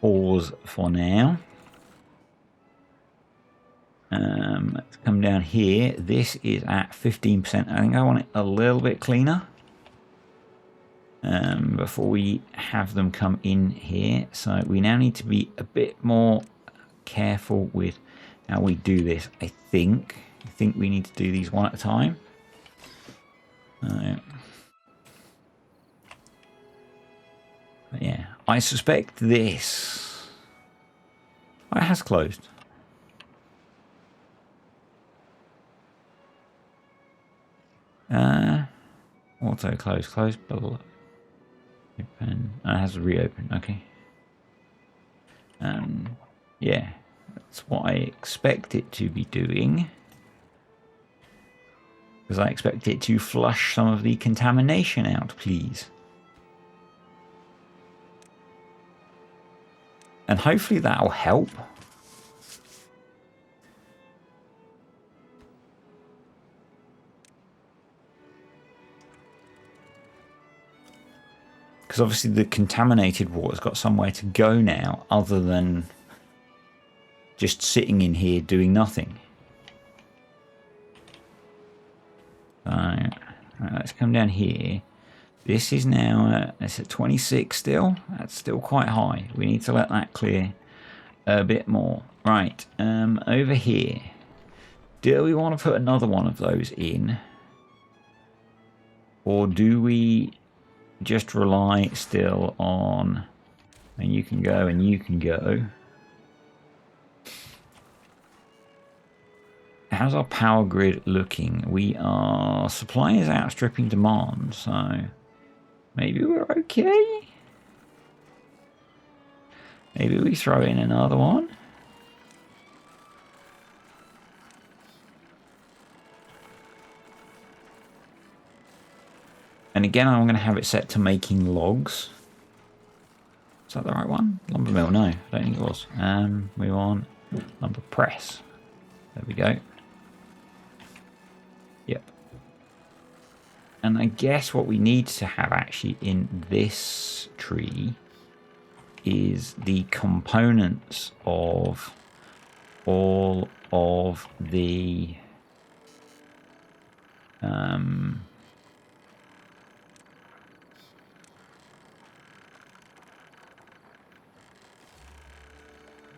pause for now. Let's come down here. This is at 15%. I think I want it a little bit cleaner before we have them come in here. So we now need to be a bit more careful with how we do this. I think we need to do these one at a time. Yeah, I suspect this. Oh, it has closed. Auto close below. Open. It has to reopen. Okay. Yeah, that's what I expect it to be doing. Because I expect it to flush some of the contamination out, please. And hopefully that'll help. Because obviously the contaminated water's got somewhere to go now other than just sitting in here doing nothing. So, right, let's come down here. This is now, it's at 26 still. That's still quite high. We need to let that clear a bit more. Right, over here. Do we want to put another one of those in? Or do we just rely still on, and you can go and you can go. How's our power grid looking? We are, supply is outstripping demand, so maybe we're okay. Maybe we throw in another one. And again, I'm going to have it set to making logs. Is that the right one? Lumber mill? No, I don't think it was. We want lumber press. There we go. Yep. And I guess what we need to have actually in this tree is the components of all of the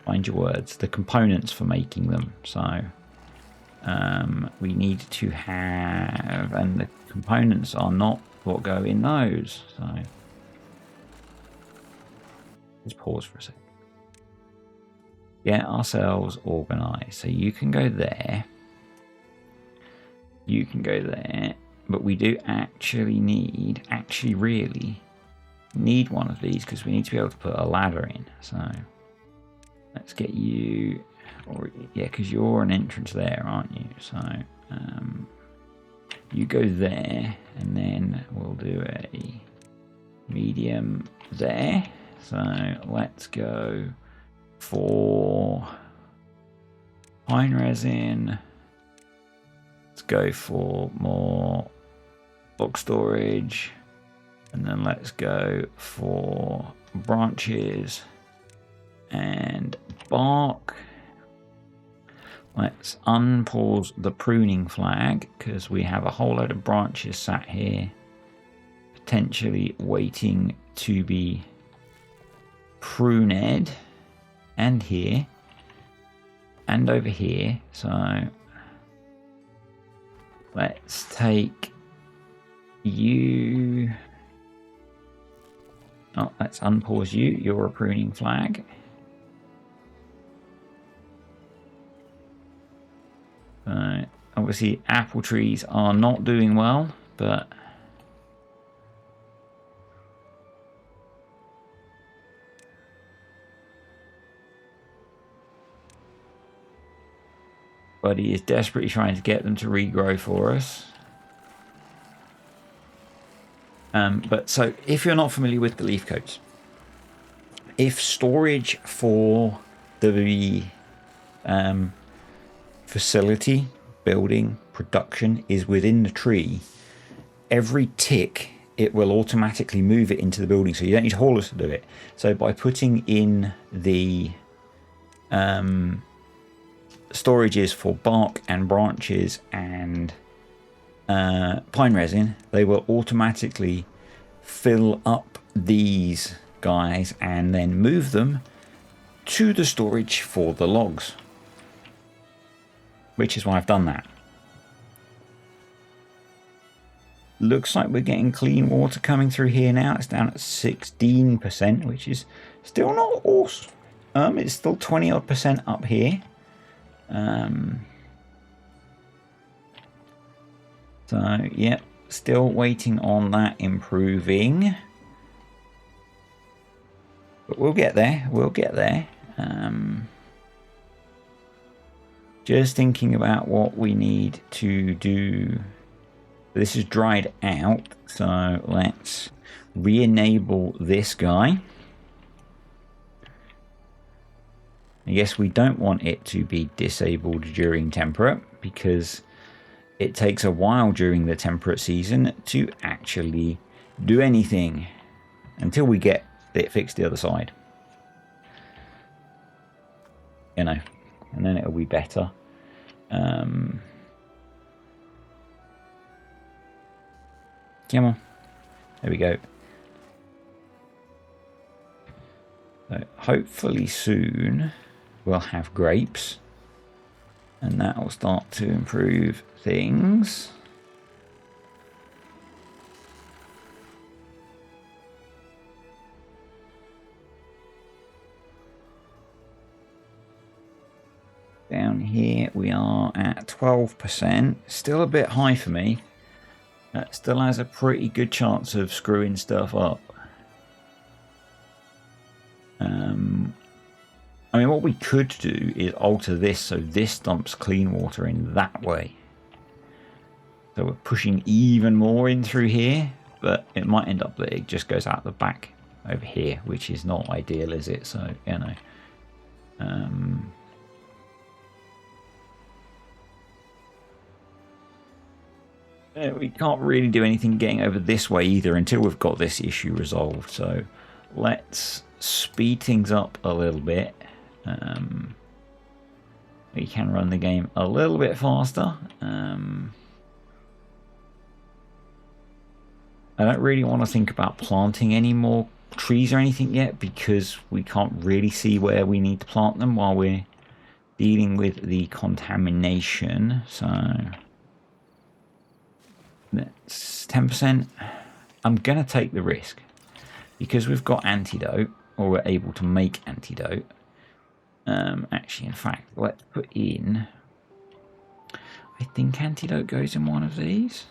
find your words, the components for making them. So we need to have, and the components are not what go in those. So let's pause for a second. Get ourselves organized. So you can go there. You can go there. But we do actually really need one of these because we need to be able to put a ladder in. So let's get you, or yeah, because you're an entrance there, aren't you? So you go there, and then we'll do a medium there. So let's go for pine resin. Let's go for more block storage, and then let's go for branches and bark. Let's unpause the pruning flag because we have a whole load of branches sat here potentially waiting to be pruned, and here and over here. So let's take you. Oh, let's unpause you. You're a pruning flag. Obviously apple trees are not doing well, but Buddy is desperately trying to get them to regrow for us. But so if you're not familiar with the leaf coats, if storage for the facility, building, production is within the tree, every tick it will automatically move it into the building, so you don't need haulers to do it. So by putting in the storages for bark and branches and pine resin, they will automatically fill up these guys and then move them to the storage for the logs, which is why I've done that. Looks like we're getting clean water coming through here now. It's down at 16%, which is still not awesome. It's still 20 odd percent up here. So yeah, still waiting on that improving, but we'll get there. We'll get there. Just thinking about what we need to do. This is dried out, so let's re-enable this guy. I guess we don't want it to be disabled during temperate because it takes a while during the temperate season to actually do anything until we get it fixed the other side. You know, and then it'll be better. Come on. There we go. So hopefully soon we'll have grapes, and that will start to improve things. Down here we are at 12%, still a bit high for me. That still has a pretty good chance of screwing stuff up. I mean, what we could do is alter this so this dumps clean water in that way. So we're pushing even more in through here, but it might end up that it just goes out the back over here, which is not ideal, is it? So, you know. We can't really do anything getting over this way either until we've got this issue resolved. So let's speed things up a little bit. we can run the game a little bit faster. I don't really want to think about planting any more trees or anything yet, because we can't really see where we need to plant them while we're dealing with the contamination. So that's 10%. I'm going to take the risk because we've got antidote, or we're able to make antidote. Actually, in fact, let's put in, I think antidote goes in one of these.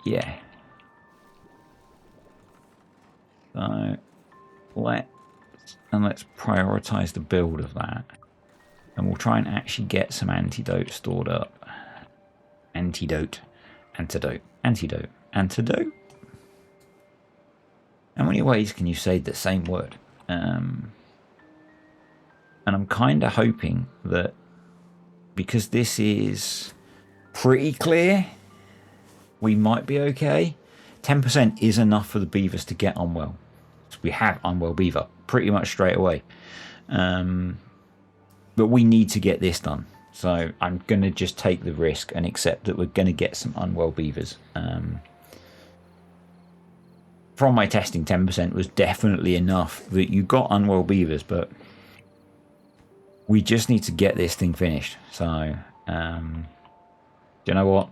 Yeah. So let's prioritize the build of that, and we'll try and actually get some antidote stored up. Antidote. How many ways can you say the same word? And I'm kind of hoping that because this is pretty clear, we might be okay. 10% is enough for the beavers to get unwell. So we have unwell beaver pretty much straight away. But we need to get this done. So I'm going to just take the risk and accept that we're going to get some unwell beavers. From my testing, 10% was definitely enough that you got unwell beavers, but we just need to get this thing finished. So, do you know what?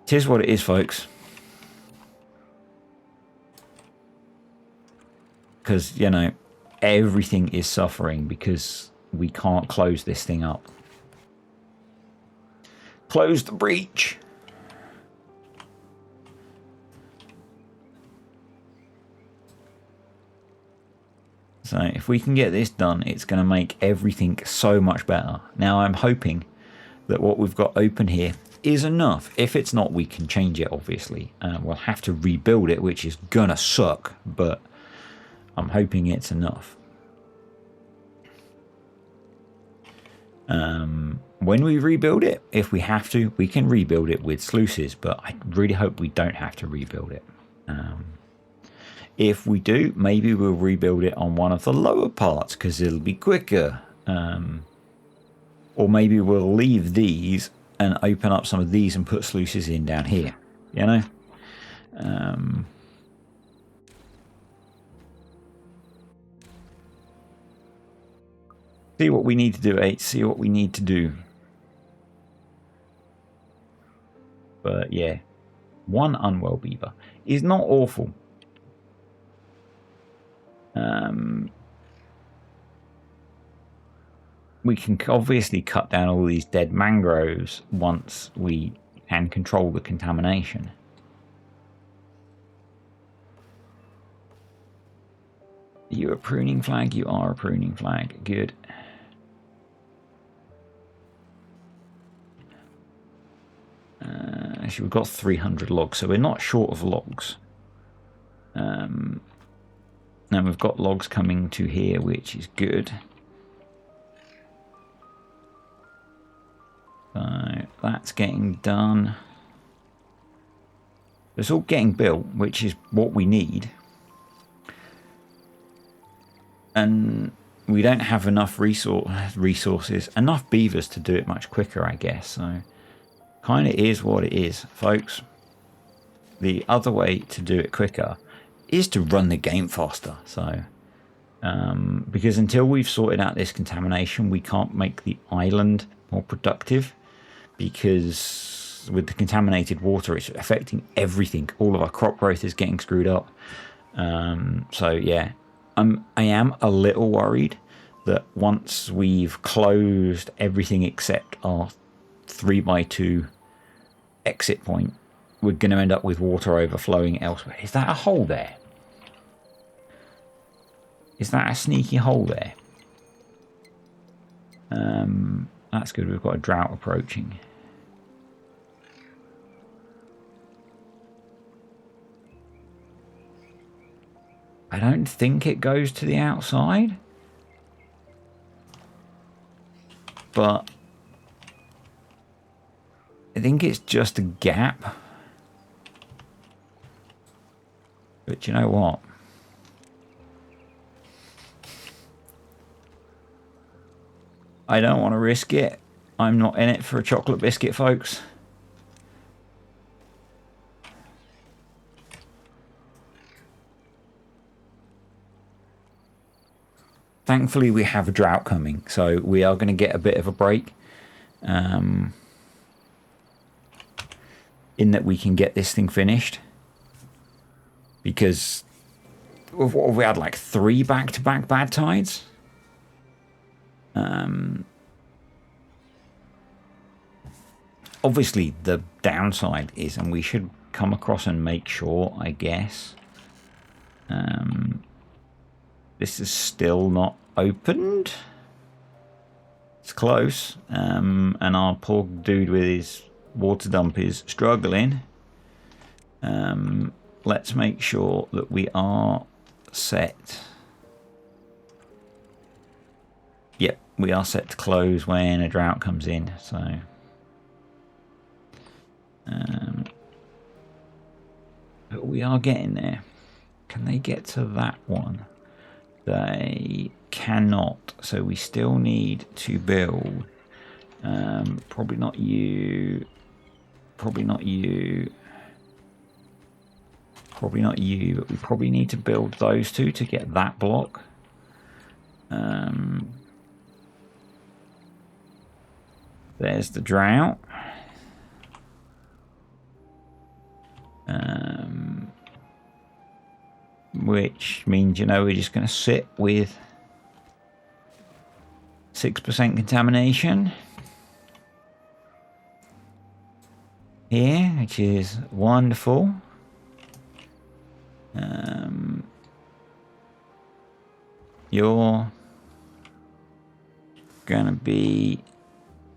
Tis what it is, folks. Because, you know, everything is suffering because we can't close this thing up. Close the breach. So if we can get this done, it's going to make everything so much better. Now I'm hoping that what we've got open here is enough. If it's not, we can change it, obviously. We'll have to rebuild it, which is gonna suck, but I'm hoping it's enough. When we rebuild it, if we have to, we can rebuild it with sluices, but I really hope we don't have to rebuild it. If we do, maybe we'll rebuild it on one of the lower parts because it'll be quicker. Or maybe we'll leave these and open up some of these and put sluices in down here, you know? See what we need to do, 8. See what we need to do. But yeah, one unwell beaver is not awful. We can obviously cut down all these dead mangroves once we can control the contamination. Are you a pruning flag? You are a pruning flag. Good. Actually, we've got 300 logs, so we're not short of logs. And we've got logs coming to here, which is good. So that's getting done. It's all getting built, which is what we need. And we don't have enough resources, enough beavers to do it much quicker, I guess. So kind of is what it is, folks. The other way to do it quicker is to run the game faster. So because until we've sorted out this contamination, we can't make the island more productive, because with the contaminated water, it's affecting everything. All of our crop growth is getting screwed up. So yeah, I am a little worried that once we've closed everything except our 3x2 exit point, we're going to end up with water overflowing elsewhere. Is that a hole there? Is that a sneaky hole there? That's good. We've got a drought approaching. I don't think it goes to the outside, but I think it's just a gap. But you know what? I don't want to risk it. I'm not in it for a chocolate biscuit, folks. Thankfully, we have a drought coming, so we are going to get a bit of a break. In that we can get this thing finished. Because we had like 3 back-to-back bad tides. Obviously, the downside is, and we should come across and make sure, I guess. This is still not opened. It's close. And our poor dude with his water dump is struggling. Let's make sure that we are set. Yep, we are set to close when a drought comes in. So, but we are getting there. Can they get to that one? They cannot. So we still need to build. Probably not you. Probably not you. Probably not you, but we probably need to build those 2 to get that block. There's the drought. Which means, you know, we're just going to sit with 6% contamination here, which is wonderful. You're gonna be,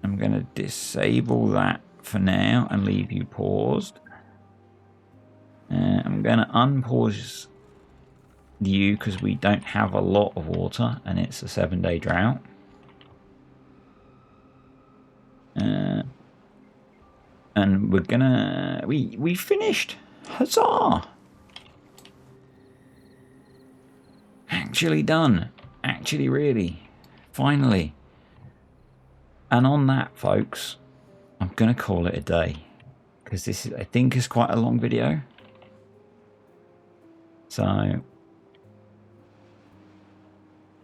I'm gonna disable that for now and leave you paused. I'm gonna unpause you because we don't have a lot of water and it's a 7-day drought. And we're gonna, we finished. Huzzah! Actually done. Actually, really. Finally. And on that, folks, I'm going to call it a day. Because this, is, I think, is quite a long video. So,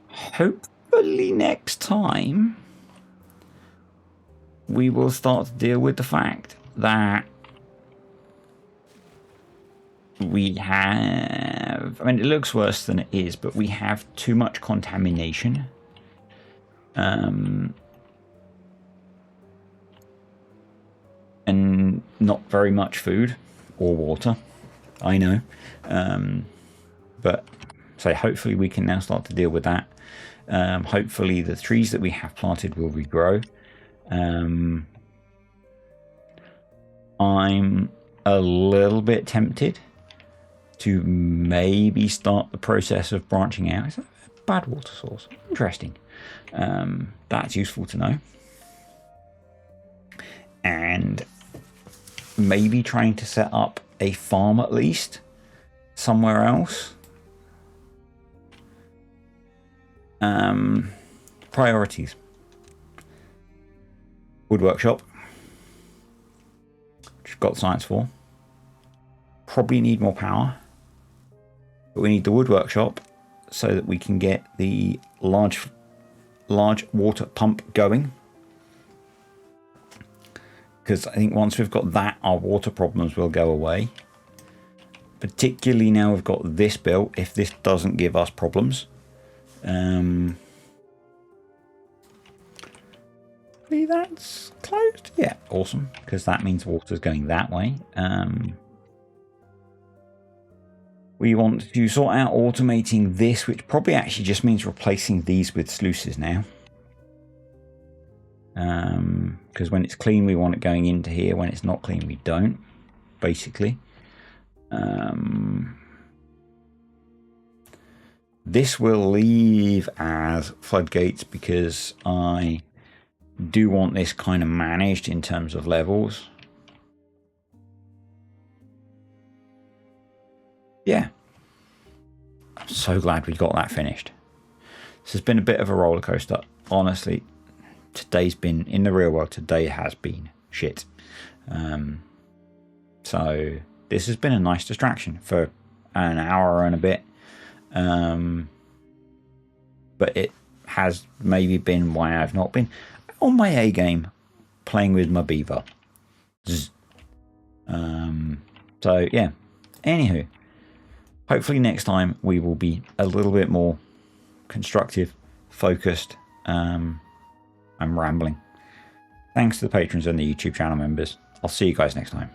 hopefully next time, we will start to deal with the fact that we have, I mean, it looks worse than it is, but we have too much contamination. And not very much food or water, I know. But so hopefully we can now start to deal with that. Hopefully the trees that we have planted will regrow. I'm a little bit tempted to maybe start the process of branching out. Is that a bad water source? Interesting. That's useful to know. And maybe trying to set up a farm at least somewhere else. Priorities. Wood workshop, which I've got science for. Probably need more power. But we need the wood workshop so that we can get the large water pump going. Because I think once we've got that, our water problems will go away. Particularly now we've got this built, if this doesn't give us problems. That's closed. Yeah, awesome. Because that means water's going that way. We want to sort out automating this, which probably actually just means replacing these with sluices now. Because when it's clean, we want it going into here. When it's not clean, we don't, basically. This will leave as floodgates because I do want this kind of managed in terms of levels. Yeah. I'm so glad we got that finished. This has been a bit of a roller coaster, honestly. today's been, in the real world, today has been shit. So this has been a nice distraction for an hour and a bit. But it has maybe been why I've not been on my A game playing with my beaver. So yeah, anywho, hopefully next time we will be a little bit more constructive, focused. I'm rambling. Thanks to the patrons and the YouTube channel members. I'll see you guys next time.